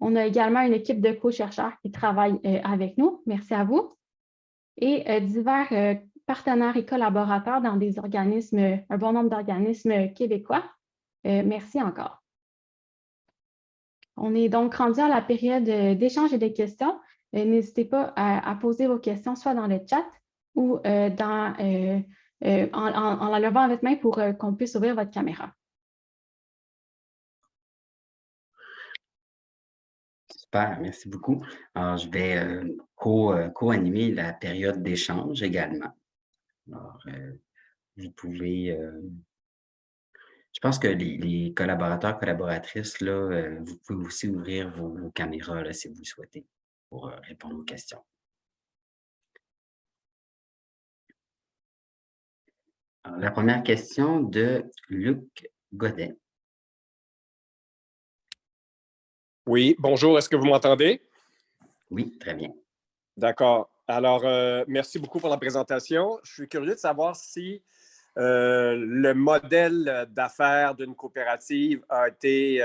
On a également une équipe de co-chercheurs qui travaille avec nous. Merci à vous. Et divers partenaires et collaborateurs dans des organismes, un bon nombre d'organismes québécois. Merci encore. On est donc rendu à la période d'échange et de questions. N'hésitez pas à poser vos questions soit dans le chat ou en la levant à votre main pour qu'on puisse ouvrir votre caméra. Super, merci beaucoup. Alors, je vais co-animer la période d'échange également. Alors, vous pouvez, je pense que les collaborateurs, collaboratrices, là, vous pouvez aussi ouvrir vos caméras là, si vous le souhaitez pour répondre aux questions. Alors, la première question de Luc Godet. Oui, bonjour, est-ce que vous m'entendez? Oui, très bien. D'accord. Alors, merci beaucoup pour la présentation. Je suis curieux de savoir si le modèle d'affaires d'une coopérative a été,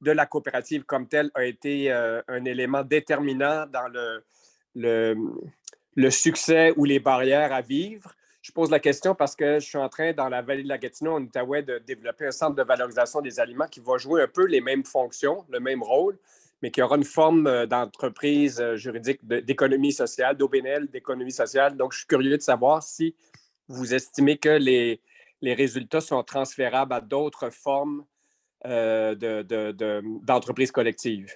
de la coopérative comme telle, a été un élément déterminant dans le succès ou les barrières à vivre. Je pose la question parce que je suis en train, dans la vallée de la Gatineau, en Outaouais, de développer un centre de valorisation des aliments qui va jouer un peu les mêmes fonctions, le même rôle, mais qui aura une forme d'entreprise juridique d'économie sociale, d'OBNL, d'économie sociale. Donc, je suis curieux de savoir si vous estimez que les résultats sont transférables à d'autres formes d'entreprises collectives.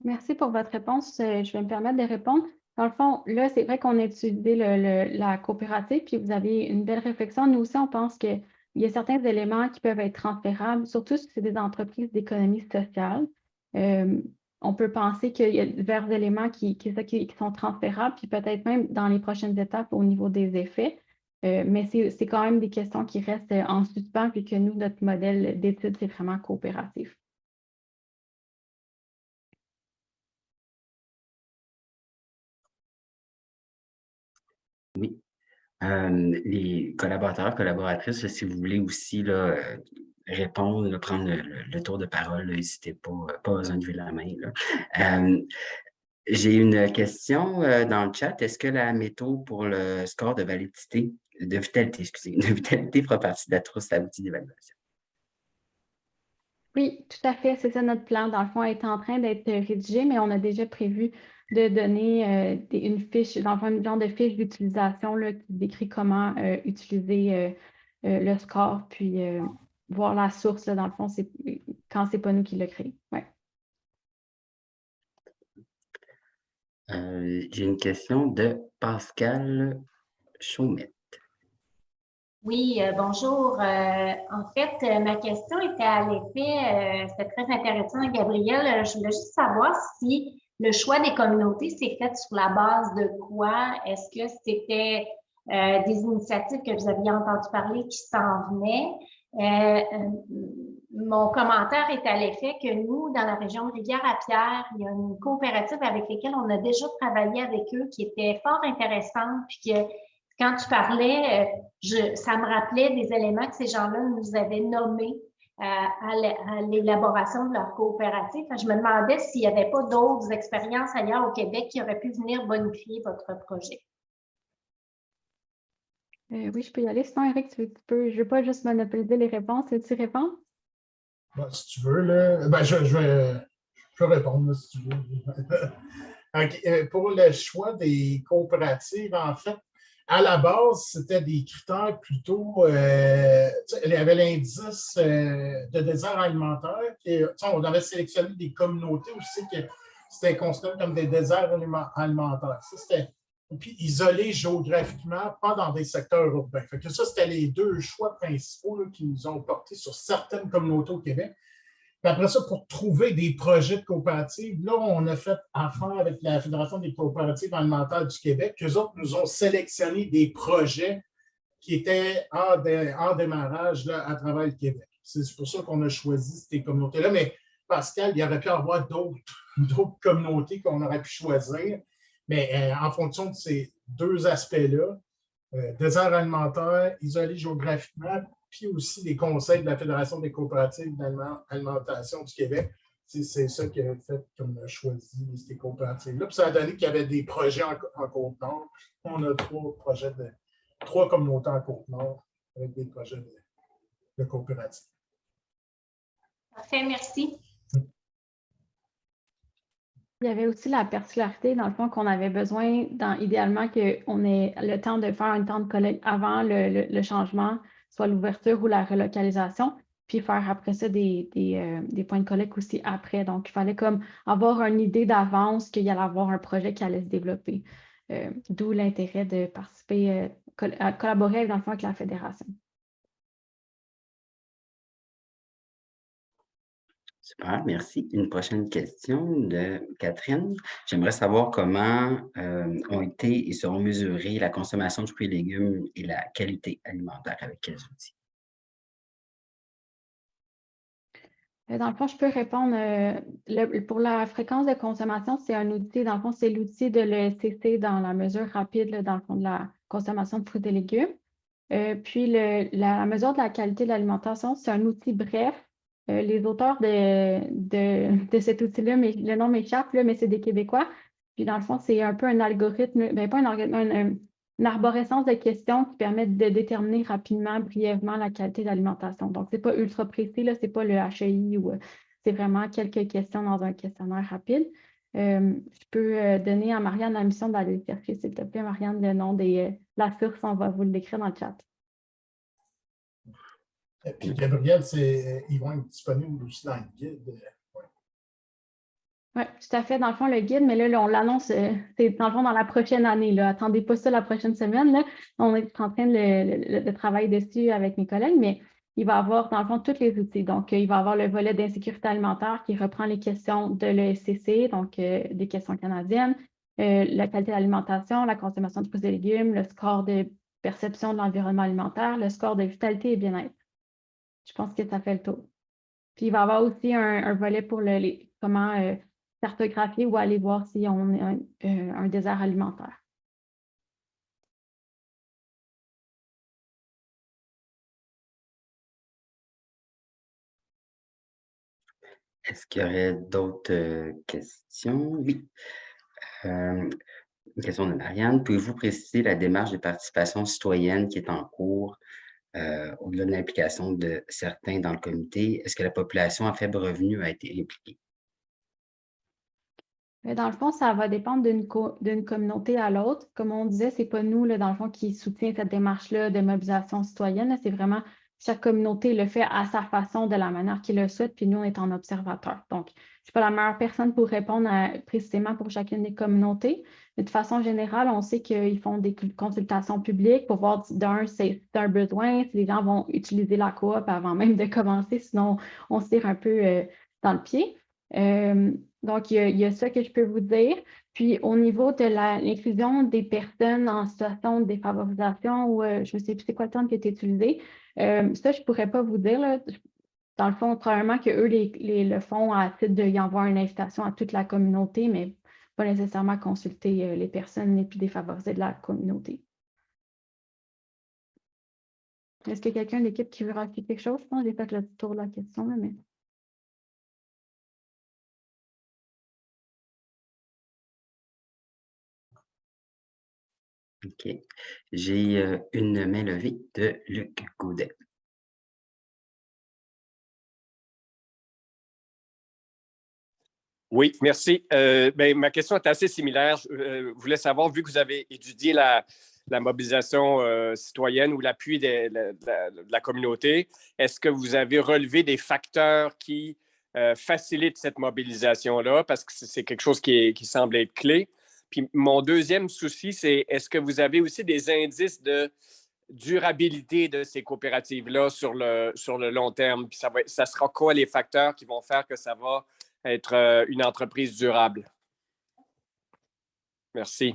Merci pour votre réponse. Je vais me permettre de répondre. Dans le fond, là, c'est vrai qu'on a étudié la coopérative, puis vous avez une belle réflexion. Nous aussi, on pense qu'il y a certains éléments qui peuvent être transférables, surtout si c'est des entreprises d'économie sociale. On peut penser qu'il y a divers éléments qui sont transférables, puis peut-être même dans les prochaines étapes au niveau des effets. Mais c'est quand même des questions qui restent en suspens, puis que nous, notre modèle d'étude, c'est vraiment coopératif. Oui. Les collaborateurs, collaboratrices, si vous voulez aussi là, répondre, là, prendre le tour de parole, n'hésitez pas besoin de lever la main. J'ai une question dans le chat. Est-ce que la méthode pour le score de validité, de vitalité, excusez, de vitalité fera partie de la trousse à outils d'évaluation? Oui, tout à fait. C'est ça notre plan. Dans le fond, est en train d'être rédigé, mais on a déjà prévu de donner une fiche, dans le fond, une genre de fiche d'utilisation qui décrit comment utiliser le score, puis voir la source, là, dans le fond, quand c'est pas nous qui l'a créé. Ouais. J'ai une question de Pascal Chaumette. Oui, bonjour. En fait, ma question était à l'effet, c'était très intéressant, Gabrielle. Je voulais juste savoir si le choix des communautés s'est fait sur la base de quoi? Est-ce que c'était des initiatives que vous aviez entendu parler qui s'en venaient? Mon commentaire est à l'effet que nous, dans la région de Rivière-à-Pierre, il y a une coopérative avec laquelle on a déjà travaillé avec eux qui était fort intéressante, puis que quand tu parlais, ça me rappelait des éléments que ces gens-là nous avaient nommés à l'élaboration de leur coopérative. Je me demandais s'il n'y avait pas d'autres expériences ailleurs au Québec qui auraient pu venir bonifier votre projet. Oui, je peux y aller. Sinon, Eric, je ne veux pas juste monopoliser les réponses. Veux-tu répondre? Ben, si tu veux, là, ben, je vais répondre là, si tu veux. Okay. Pour le choix des coopératives, en fait, à la base, c'était des critères plutôt. Il y avait l'indice de désert alimentaire. On avait sélectionné des communautés aussi qui c'était considéré comme des déserts alimentaires. Ça, c'était puis isolés géographiquement, pas dans des secteurs urbains. Fait que ça, c'était les deux choix principaux là, qui nous ont portés sur certaines communautés au Québec. Puis après ça, pour trouver des projets de coopératives, là, on a fait affaire avec la Fédération des coopératives alimentaires du Québec. Eux autres nous ont sélectionné des projets qui étaient en démarrage là, à travers le Québec. C'est pour ça qu'on a choisi ces communautés-là. Mais Pascal, il y aurait pu y avoir d'autres communautés qu'on aurait pu choisir. Mais en fonction de ces deux aspects-là, désert alimentaire, isolé géographiquement, puis aussi des conseils de la Fédération des coopératives d'alimentation du Québec. C'est ça qui a fait qu'on a choisi ces coopératives-là. Puis ça a donné qu'il y avait des projets en Côte-Nord. On a 3 communautés en Côte-Nord avec des projets de coopératives. Parfait, merci. Il y avait aussi la particularité, dans le fond, qu'on avait besoin, idéalement, qu'on ait le temps de faire un temps de collecte avant le changement, soit l'ouverture ou la relocalisation, puis faire après ça des points de collecte aussi après. Donc, il fallait comme avoir une idée d'avance qu'il y allait avoir un projet qui allait se développer. D'où l'intérêt de participer, à collaborer, dans le fond, avec la fédération. Super, merci. Une prochaine question de Catherine. J'aimerais savoir comment ont été et seront mesurées la consommation de fruits et légumes et la qualité alimentaire, avec quels outils? Dans le fond, je peux répondre. Pour la fréquence de consommation, c'est un outil, dans le fond, c'est l'outil de l'ESCC dans la mesure rapide, là, dans le fond, de la consommation de fruits et légumes. Puis, la mesure de la qualité de l'alimentation, c'est un outil bref. Les auteurs de cet outil-là, le nom m'échappe, mais c'est des Québécois. Puis, dans le fond, c'est un peu un algorithme, bien pas un algorithme, une arborescence de questions qui permettent de déterminer rapidement, brièvement la qualité d'alimentation. Donc, ce n'est pas ultra précis, ce n'est pas le HEI ou c'est vraiment quelques questions dans un questionnaire rapide. Je peux donner à Marianne la mission d'aller le chercher, s'il te plaît, Marianne, le nom de la source, on va vous l'écrire dans le chat. Et puis, Gabriel, ils vont être disponibles aussi dans le guide. Oui, tout à fait. Dans le fond, le guide, mais là on l'annonce, c'est dans le fond dans la prochaine année. Là. Attendez pas ça la prochaine semaine. Là. On est en train de travailler dessus avec mes collègues, mais il va avoir, dans le fond, tous les outils. Donc, il va avoir le volet d'insécurité alimentaire qui reprend les questions de l'ESCC, donc des questions canadiennes, la qualité de l'alimentation, la consommation de fruits et légumes, le score de perception de l'environnement alimentaire, le score de vitalité et bien-être. Je pense que ça fait le tour. Puis, il va y avoir aussi un volet pour comment cartographier ou aller voir si on est un désert alimentaire. Est-ce qu'il y aurait d'autres questions? Oui. Une question de Marianne. Pouvez-vous préciser la démarche de participation citoyenne qui est en cours au-delà de l'implication de certains dans le comité? Est-ce que la population à faible revenu a été impliquée? Dans le fond, ça va dépendre d'une communauté à l'autre. Comme on disait, ce n'est pas nous, là, dans le fond, qui soutient cette démarche-là de mobilisation citoyenne. C'est vraiment chaque communauté le fait à sa façon, de la manière qu'il le souhaite, puis nous, on est en observateur. Donc, je ne suis pas la meilleure personne pour répondre précisément pour chacune des communautés. Mais de façon générale, on sait qu'ils font des consultations publiques pour voir d'un, c'est un besoin, si les gens vont utiliser la coop avant même de commencer, sinon on se tire un peu dans le pied. Donc, il y a ça que je peux vous dire. Puis, au niveau de l'inclusion des personnes en situation de défavorisation, ou je ne sais plus c'est quoi le terme qui est utilisé, ça, je ne pourrais pas vous dire. Là. Dans le fond, probablement qu'eux le font à titre de y envoyer une invitation à toute la communauté, mais pas nécessairement consulter les personnes les plus défavorisées de la communauté. Est-ce qu'il y a quelqu'un de l'équipe qui veut rajouter quelque chose? Je pense que j'ai fait le tour de la question, là, mais... OK. J'ai une main levée de Luc Gaudet. Oui, merci. Ma question est assez similaire. Je voulais savoir, vu que vous avez étudié la mobilisation citoyenne ou l'appui de la communauté, est-ce que vous avez relevé des facteurs qui facilitent cette mobilisation-là? Parce que c'est quelque chose qui semble être clé. Puis mon deuxième souci, c'est est-ce que vous avez aussi des indices de durabilité de ces coopératives-là sur le long terme? Puis ça sera quoi les facteurs qui vont faire que ça va être une entreprise durable? Merci.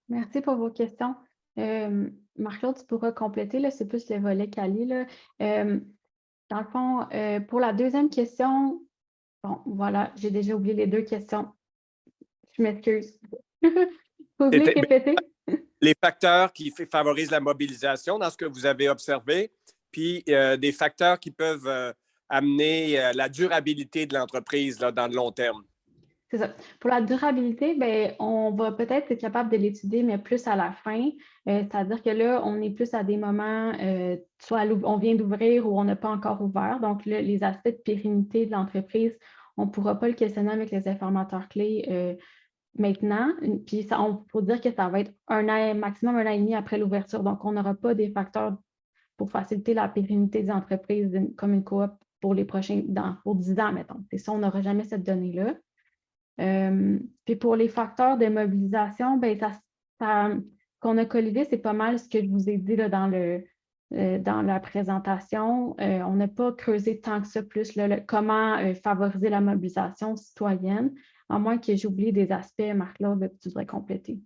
Merci pour vos questions. Marc-Claude, tu pourras compléter, là, c'est plus le volet Cali. Là. Dans le fond, pour la deuxième question, bon, voilà, j'ai déjà oublié les deux questions. Je m'excuse. Vous voulez répéter? les facteurs qui favorisent la mobilisation dans ce que vous avez observé, puis des facteurs qui peuvent amener la durabilité de l'entreprise dans le long terme. C'est ça. Pour la durabilité, ben, on va peut-être être capable de l'étudier, mais plus à la fin. C'est-à-dire que là, on est plus à des moments, soit on vient d'ouvrir ou on n'a pas encore ouvert. Donc, là, les aspects de pérennité de l'entreprise, on ne pourra pas le questionner avec les informateurs clés maintenant. Puis, on peut dire que ça va être maximum 1 an et demi après l'ouverture. Donc, on n'aura pas des facteurs pour faciliter la pérennité des entreprises comme une coop pour les prochains, pour 10 ans, mettons. C'est ça, on n'aura jamais cette donnée-là. Puis pour les facteurs de mobilisation, ben qu'on a collivé, c'est pas mal ce que je vous ai dit là, dans la présentation. On n'a pas creusé tant que ça plus comment favoriser la mobilisation citoyenne, à moins que j'oublie des aspects, Marc-Claude, que tu devrais compléter.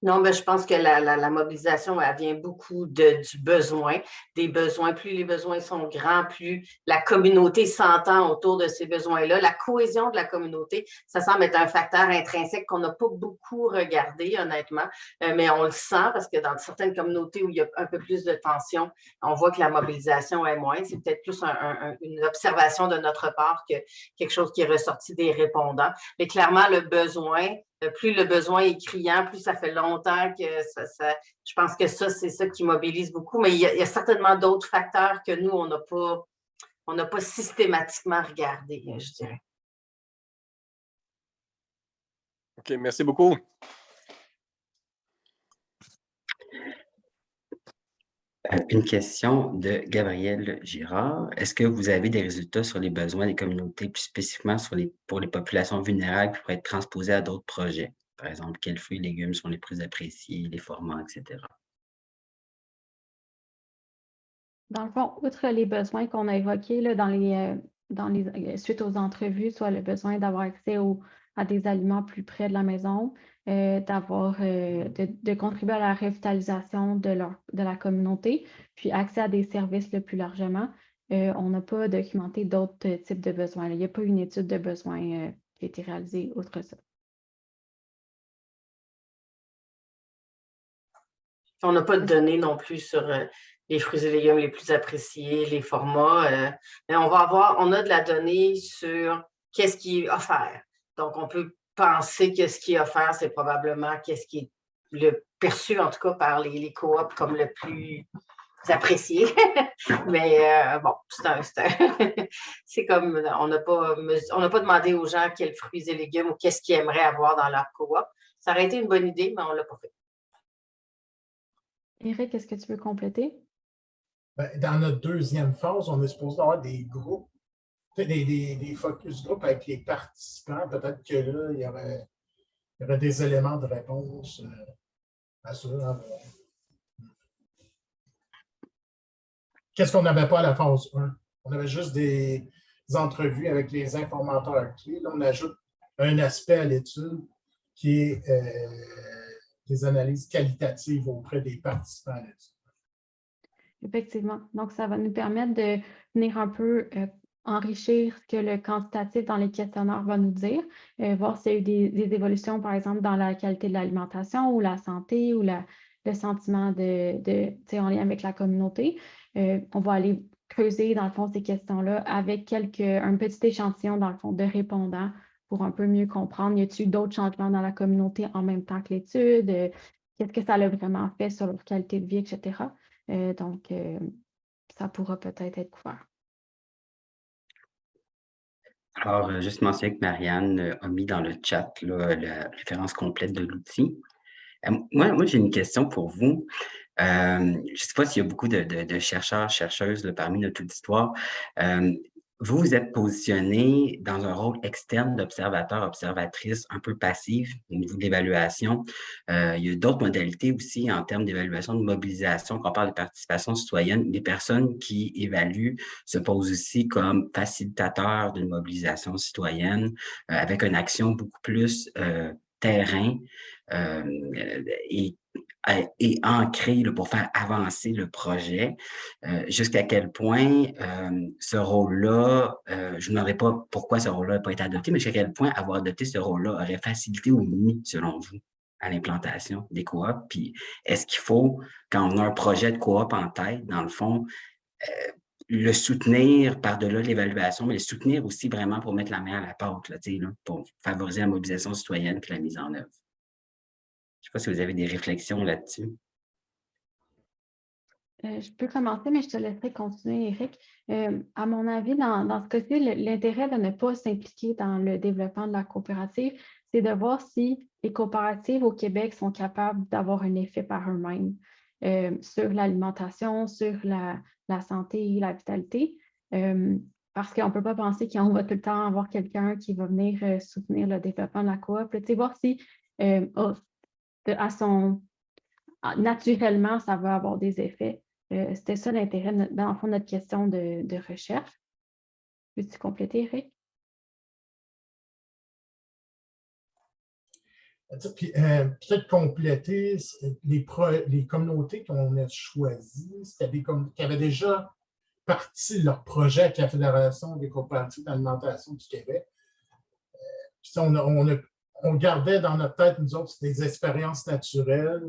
Non, mais je pense que la mobilisation, elle vient beaucoup du besoin, des besoins. Plus les besoins sont grands, plus la communauté s'entend autour de ces besoins-là. La cohésion de la communauté, ça semble être un facteur intrinsèque qu'on n'a pas beaucoup regardé, honnêtement, mais on le sent parce que dans certaines communautés où il y a un peu plus de tension, on voit que la mobilisation est moins. C'est peut-être plus une observation de notre part que quelque chose qui est ressorti des répondants. Mais clairement, le besoin, plus le besoin est criant, plus ça fait longtemps que je pense que ça, c'est ça qui mobilise beaucoup. Mais il y a certainement d'autres facteurs que nous, on n'a pas systématiquement regardé, je dirais. OK, merci beaucoup. Une question de Gabriel Girard. Est-ce que vous avez des résultats sur les besoins des communautés, plus spécifiquement pour les populations vulnérables qui pourraient être transposés à d'autres projets? Par exemple, quels fruits et légumes sont les plus appréciés, les formats, etc. Dans le fond, outre les besoins qu'on a évoqués là, suite aux entrevues, soit le besoin d'avoir accès à des aliments plus près de la maison, de contribuer à la revitalisation de la communauté, puis accès à des services plus largement. On n'a pas documenté d'autres types de besoins. Il n'y a pas une étude de besoins qui a été réalisée outre ça. On n'a pas de données non plus sur les fruits et légumes les plus appréciés, les formats. Mais on a de la donnée sur qu'est-ce qui est offert. Donc, on peut penser que ce qui est offert, c'est probablement qu'est-ce qui est le perçu, en tout cas, par les coops comme le plus apprécié. Mais bon, c'est comme, on n'a pas demandé aux gens quels fruits et légumes ou qu'est-ce qu'ils aimeraient avoir dans leur coop. Ça aurait été une bonne idée, mais on ne l'a pas fait. Éric, est-ce que tu veux compléter? Dans notre deuxième phase, on est supposé avoir des groupes, des focus groupes avec les participants. Peut-être que là, il y aurait des éléments de réponse à ça. Qu'est-ce qu'on n'avait pas à la phase 1? On avait juste des entrevues avec les informateurs clés. Là, on ajoute un aspect à l'étude qui est des analyses qualitatives auprès des participants à l'étude. Effectivement. Donc, ça va nous permettre de venir un peu enrichir ce que le quantitatif dans les questionnaires va nous dire, voir s'il y a eu des évolutions, par exemple, dans la qualité de l'alimentation ou la santé ou le sentiment en lien avec la communauté. On va aller creuser, dans le fond, ces questions-là avec un petit échantillon, dans le fond, de répondants pour un peu mieux comprendre, y a-t-il d'autres changements dans la communauté en même temps que l'étude? Qu'est-ce que ça a vraiment fait sur leur qualité de vie, etc. Donc, ça pourra peut-être être couvert. Alors, juste mentionner que Marianne a mis dans le chat là, la référence complète de l'outil. Moi j'ai une question pour vous. Je ne sais pas s'il y a beaucoup de chercheurs, chercheuses là, parmi notre auditoire. Vous vous êtes positionné dans un rôle externe d'observateur, observatrice, un peu passif au niveau de l'évaluation. Il y a d'autres modalités aussi en termes d'évaluation de mobilisation. Quand on parle de participation citoyenne, les personnes qui évaluent se posent aussi comme facilitateurs d'une mobilisation citoyenne avec une action beaucoup plus terrain et ancré là, pour faire avancer le projet. Jusqu'à quel point ce rôle-là, je ne me demanderai pas pourquoi ce rôle-là n'a pas été adopté, mais jusqu'à quel point avoir adopté ce rôle-là aurait facilité ou nuit, selon vous? à l'implantation des coops? Puis est-ce qu'il faut, quand on a un projet de coop en tête, dans le fond, le soutenir par-delà l'évaluation, mais le soutenir aussi vraiment pour mettre la main à la pâte, là, pour favoriser la mobilisation citoyenne et la mise en œuvre? Je ne sais pas si vous avez des réflexions là-dessus. Je peux commencer, mais je te laisserai continuer, Éric. À mon avis, dans ce cas-ci, l'intérêt de ne pas s'impliquer dans le développement de la coopérative, c'est de voir si les coopératives au Québec sont capables d'avoir un effet par eux-mêmes sur l'alimentation, sur la santé et la vitalité. Parce qu'on ne peut pas penser qu'on va tout le temps avoir quelqu'un qui va venir soutenir le développement de la coop. Voir si naturellement, ça va avoir des effets. C'était ça l'intérêt, dans le fond, de notre question de recherche. Peux-tu compléter, Eric? Peut-être compléter les communautés qu'on a choisies, c'était qui avaient déjà parti leur projet avec la Fédération des coopératives d'alimentation du Québec. On gardait dans notre tête, nous autres, des expériences naturelles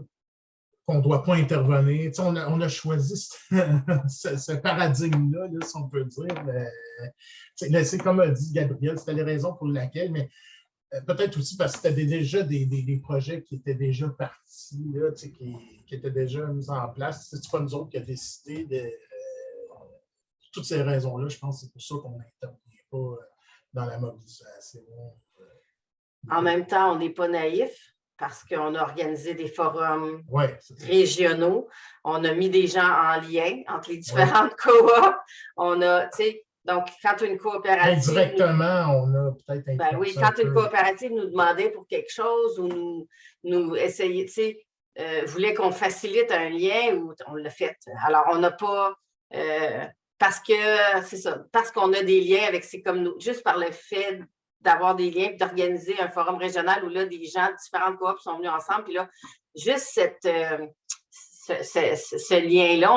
qu'on ne doit pas intervenir. On a choisi ce paradigme-là, là, si on peut dire. C'est comme a dit Gabriel, c'était les raisons pour lesquelles, mais peut-être aussi parce que c'était déjà des projets qui étaient déjà partis, là, qui étaient déjà mis en place. C'est pas nous autres qui avons décidé de toutes ces raisons-là. Je pense que c'est pour ça qu'on n'intervient pas dans la mobilisation. En même temps, on n'est pas naïf, parce qu'on a organisé des forums régionaux. On a mis des gens en lien entre les différentes coops. On a, tu sais, donc quand une coopérative... Indirectement, on a peut-être... Ben oui, quand une coopérative nous demandait pour quelque chose ou nous essayait, tu sais, voulait qu'on facilite un lien, ou on l'a fait. Alors, on n'a pas... parce que, c'est ça, parce qu'on a des liens avec ces comme nous, juste par le fait d'avoir des liens et d'organiser un forum régional où là, des gens de différentes coops sont venus ensemble. Puis là, juste ce lien-là,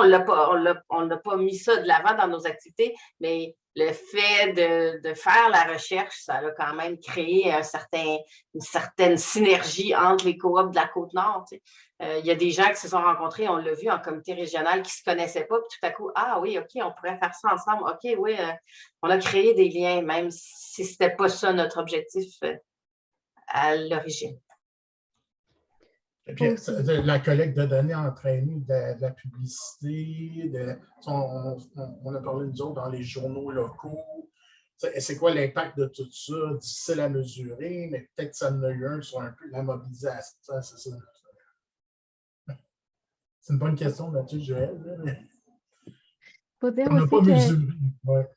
on n'a pas mis ça de l'avant dans nos activités, mais le fait de faire la recherche, ça a quand même créé une certaine synergie entre les coops de la Côte-Nord. Tu sais. Il y a des gens qui se sont rencontrés, on l'a vu en comité régional, qui ne se connaissaient pas, puis tout à coup, ah oui, OK, on pourrait faire ça ensemble. OK, oui, on a créé des liens, même si ce n'était pas ça notre objectif à l'origine. Et puis, la collecte de données a entraîné de la publicité, on a parlé, nous autres, dans les journaux locaux. C'est quoi l'impact de tout ça? Difficile à mesurer, mais peut-être que ça en a eu un sur un peu la mobilisation. C'est une bonne question, Mathieu, Joël. Faut dire on n'a pas mesuré. Ouais.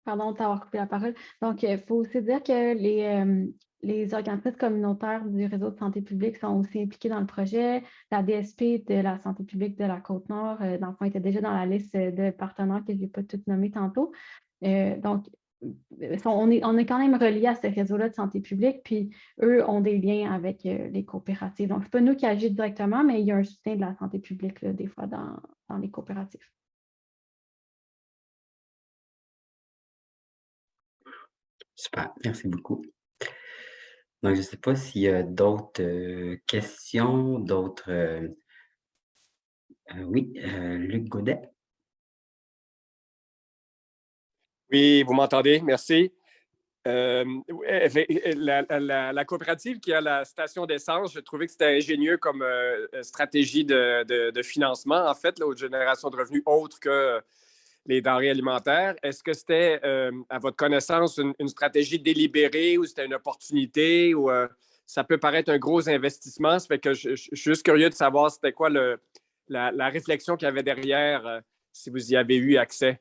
Pardon de t'avoir coupé la parole. Donc, il faut aussi dire que les organismes communautaires du réseau de santé publique sont aussi impliqués dans le projet. La DSP de la santé publique de la Côte-Nord, dans le fond, était déjà dans la liste de partenaires que je n'ai pas toutes nommées tantôt. Donc, on est quand même reliés à ce réseau-là de santé publique, puis eux ont des liens avec les coopératives. Donc, ce n'est pas nous qui agissons directement, mais il y a un soutien de la santé publique, là, des fois, dans les coopératives. Super, merci beaucoup. Donc, je ne sais pas s'il y a d'autres questions, d'autres... oui, Luc Godet. Oui, vous m'entendez? Merci. La coopérative qui a la station d'essence, je trouvais que c'était ingénieux comme stratégie de financement, en fait, là, aux générations de revenus autres que les denrées alimentaires. Est-ce que c'était, à votre connaissance, une stratégie délibérée ou c'était une opportunité ou ça peut paraître un gros investissement? Ça fait que je suis juste curieux de savoir c'était quoi la réflexion qu'il y avait derrière, si vous y avez eu accès.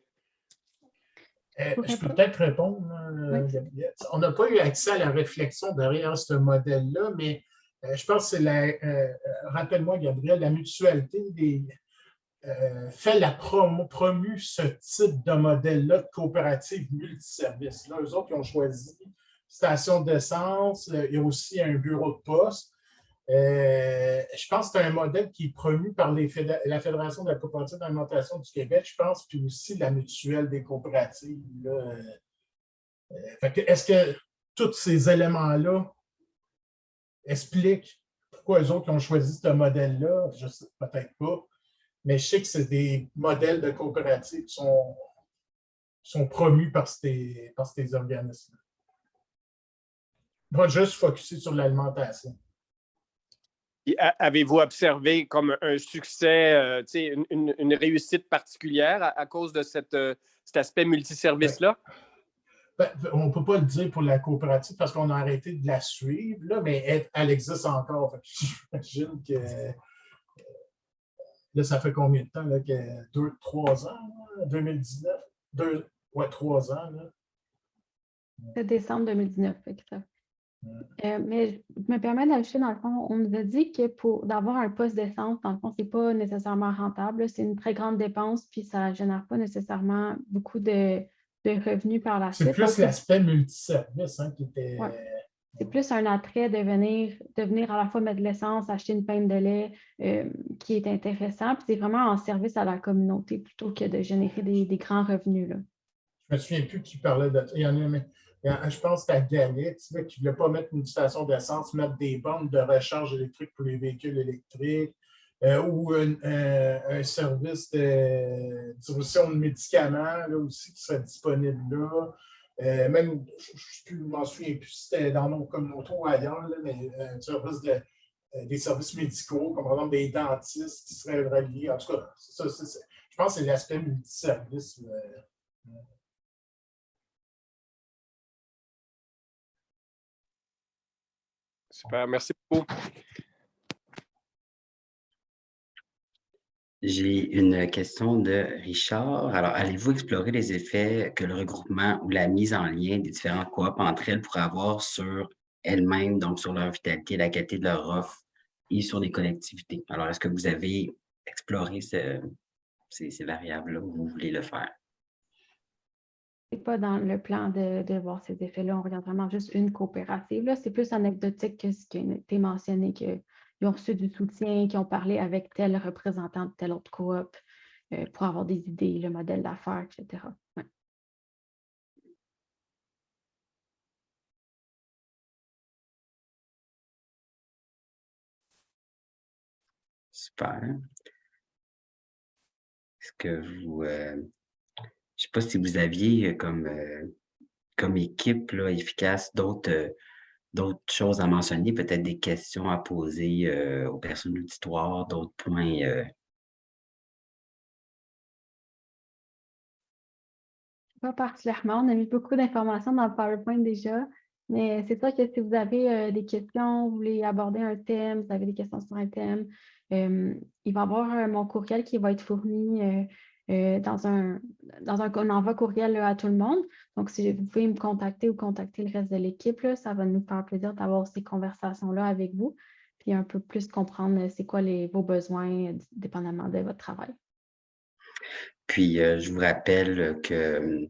Je peux peut-être répondre, Gabriel. On n'a pas eu accès à la réflexion derrière ce modèle-là, mais je pense que c'est rappelle-moi, Gabriel, la mutualité fait promu ce type de modèle-là de coopérative multiservice. Là, eux autres, ils ont choisi station d'essence, il y a aussi un bureau de poste. Je pense que c'est un modèle qui est promu par la Fédération de la coopérative d'alimentation du Québec, je pense, puis aussi la mutuelle des coopératives. Est-ce que tous ces éléments-là expliquent pourquoi eux autres ont choisi ce modèle-là, je ne sais peut-être pas, mais je sais que c'est des modèles de coopératives qui sont promus par ces organismes. Pas juste focusé sur l'alimentation. Avez-vous observé comme un succès, une réussite particulière à cause de cet aspect multiservice-là? On ne peut pas le dire pour la coopérative parce qu'on a arrêté de la suivre, là, mais elle existe encore. J'imagine que là, ça fait combien de temps? Là, 3 ans, là, 2019? 3 ans. Là. C'est décembre 2019, exact. Mais je me permets d'ajouter, dans le fond, on nous a dit que pour d'avoir un poste d'essence, dans le fond, ce n'est pas nécessairement rentable. C'est une très grande dépense, puis ça ne génère pas nécessairement beaucoup de revenus par la suite. C'est plus l'aspect multiservice qui était. Ouais. C'est plus un attrait de venir à la fois mettre de l'essence, acheter une pinte de lait qui est intéressant. Puis c'est vraiment en service à la communauté plutôt que de générer des grands revenus. Là. Je ne me souviens plus qui parlait de ça. Il y en a, mais je pense que c'était à Galette, qui ne voulait pas mettre une station d'essence, mettre des bornes de recharge électrique pour les véhicules électriques ou un service de distribution de médicaments là, aussi qui serait disponible là. Même, je ne m'en souviens plus si c'était dans nos communautés ou ailleurs, là, mais un service des services médicaux, comme par exemple des dentistes qui seraient reliés. En tout cas, je pense que c'est l'aspect multiservice. Super, merci beaucoup. J'ai une question de Richard. Alors, allez-vous explorer les effets que le regroupement ou la mise en lien des différentes coops entre elles pourrait avoir sur elles-mêmes, donc sur leur vitalité, la qualité de leur offre et sur les collectivités? Alors, est-ce que vous avez exploré ces variables-là ou vous voulez le faire? Ce n'est pas dans le plan de voir ces effets-là. On regarde vraiment juste une coopérative. C'est plus anecdotique que ce qui a été mentionné, qu'ils ont reçu du soutien, qu'ils ont parlé avec tel représentant de telle autre coop pour avoir des idées, le modèle d'affaires, etc. Ouais. Super. Est-ce que vous... je ne sais pas si vous aviez comme équipe là, efficace d'autres choses à mentionner, peut-être des questions à poser aux personnes auditoires, d'autres points. Pas particulièrement. On a mis beaucoup d'informations dans le PowerPoint déjà, mais c'est sûr que si vous avez des questions, vous voulez aborder un thème, vous avez des questions sur un thème, il va y avoir mon courriel qui va être fourni dans un envoi courriel à tout le monde. Donc, si vous pouvez me contacter ou contacter le reste de l'équipe, ça va nous faire plaisir d'avoir ces conversations-là avec vous, puis un peu plus comprendre c'est quoi vos besoins, dépendamment de votre travail. Puis, je vous rappelle que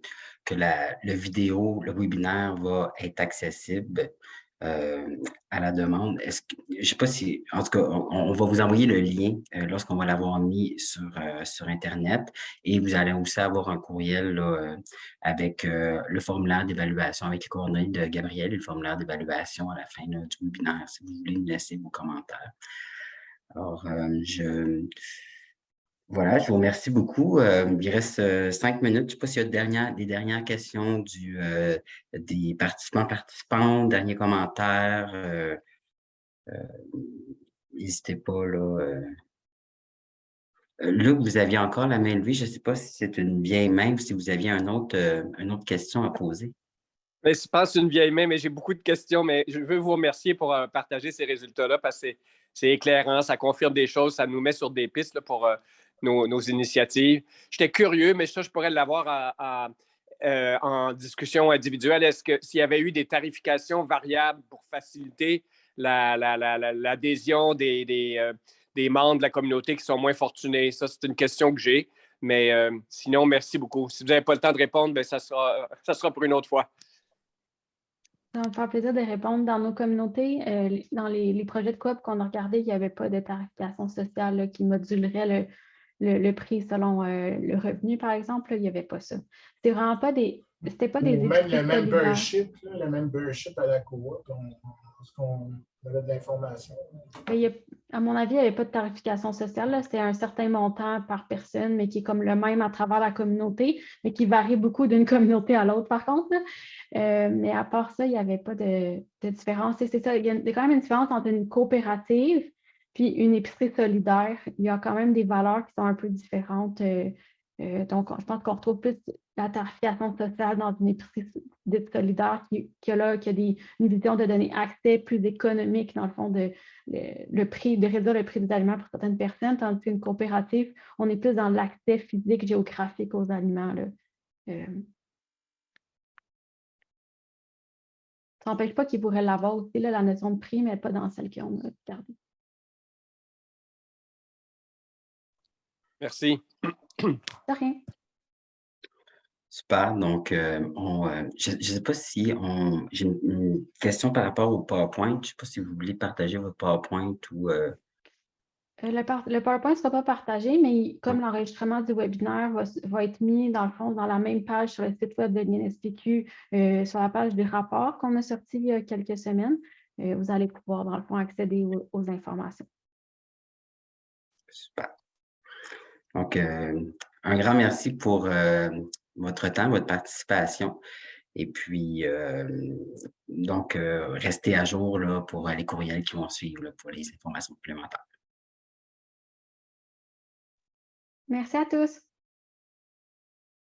le webinaire va être accessible à la demande. Je ne sais pas si, en tout cas, on va vous envoyer le lien lorsqu'on va l'avoir mis sur Internet et vous allez aussi avoir un courriel là, avec le formulaire d'évaluation, avec les coordonnées de Gabriel et le formulaire d'évaluation à la fin là, du webinaire, si vous voulez nous laisser vos commentaires. Alors, voilà, je vous remercie beaucoup. Il reste 5 minutes. Je ne sais pas s'il y a des dernières questions des participantes, derniers commentaires. N'hésitez pas, là. Luc, vous aviez encore la main levée. Je ne sais pas si c'est une vieille main ou si vous aviez une autre question à poser. Mais je pense que c'est une vieille main, mais j'ai beaucoup de questions. Mais je veux vous remercier pour partager ces résultats-là parce que c'est éclairant, ça confirme des choses, ça nous met sur des pistes là, pour nos initiatives. J'étais curieux, mais ça, je pourrais l'avoir en discussion individuelle. Est-ce que s'il y avait eu des tarifications variables pour faciliter l'adhésion des membres de la communauté qui sont moins fortunés? Ça, c'est une question que j'ai. Mais sinon, merci beaucoup. Si vous n'avez pas le temps de répondre, bien, ça sera pour une autre fois. Ça va me faire plaisir de répondre. Dans nos communautés, dans les projets de coop qu'on a regardés, il n'y avait pas de tarification sociale là, qui modulerait le prix selon le revenu, par exemple. Là, il n'y avait pas ça. C'était vraiment pas des. C'était pas des même le membership, membership à la coop. Il y avait de l'information. À mon avis, il n'y avait pas de tarification sociale. C'est un certain montant par personne, mais qui est comme le même à travers la communauté, mais qui varie beaucoup d'une communauté à l'autre, par contre. Mais à part ça, il n'y avait pas de différence. Et c'est ça, il y a quand même une différence entre une coopérative puis une épicerie solidaire. Il y a quand même des valeurs qui sont un peu différentes. Donc, je pense qu'on retrouve plus la tarification sociale dans une épicerie dite solidaire qui a une vision de donner accès plus économique, dans le fond, de réduire le prix des aliments pour certaines personnes, tandis qu'une coopérative, on est plus dans l'accès physique, géographique aux aliments. Là. Ça n'empêche pas qu'ils pourraient l'avoir aussi, là, la notion de prix, mais pas dans celle qu'on a gardée. Merci. De rien. Super. Donc, je ne sais pas si j'ai une question par rapport au PowerPoint. Je ne sais pas si vous voulez partager votre PowerPoint ou... Le PowerPoint ne sera pas partagé, mais comme l'enregistrement du webinaire va être mis, dans le fond, dans la même page sur le site web de l'INSPQ, sur la page des rapports qu'on a sortis il y a quelques semaines, vous allez pouvoir, dans le fond, accéder aux informations. Super. Donc, un grand merci pour votre temps, votre participation. Et puis, donc, restez à jour là, pour les courriels qui vont suivre là, pour les informations complémentaires. Merci à tous.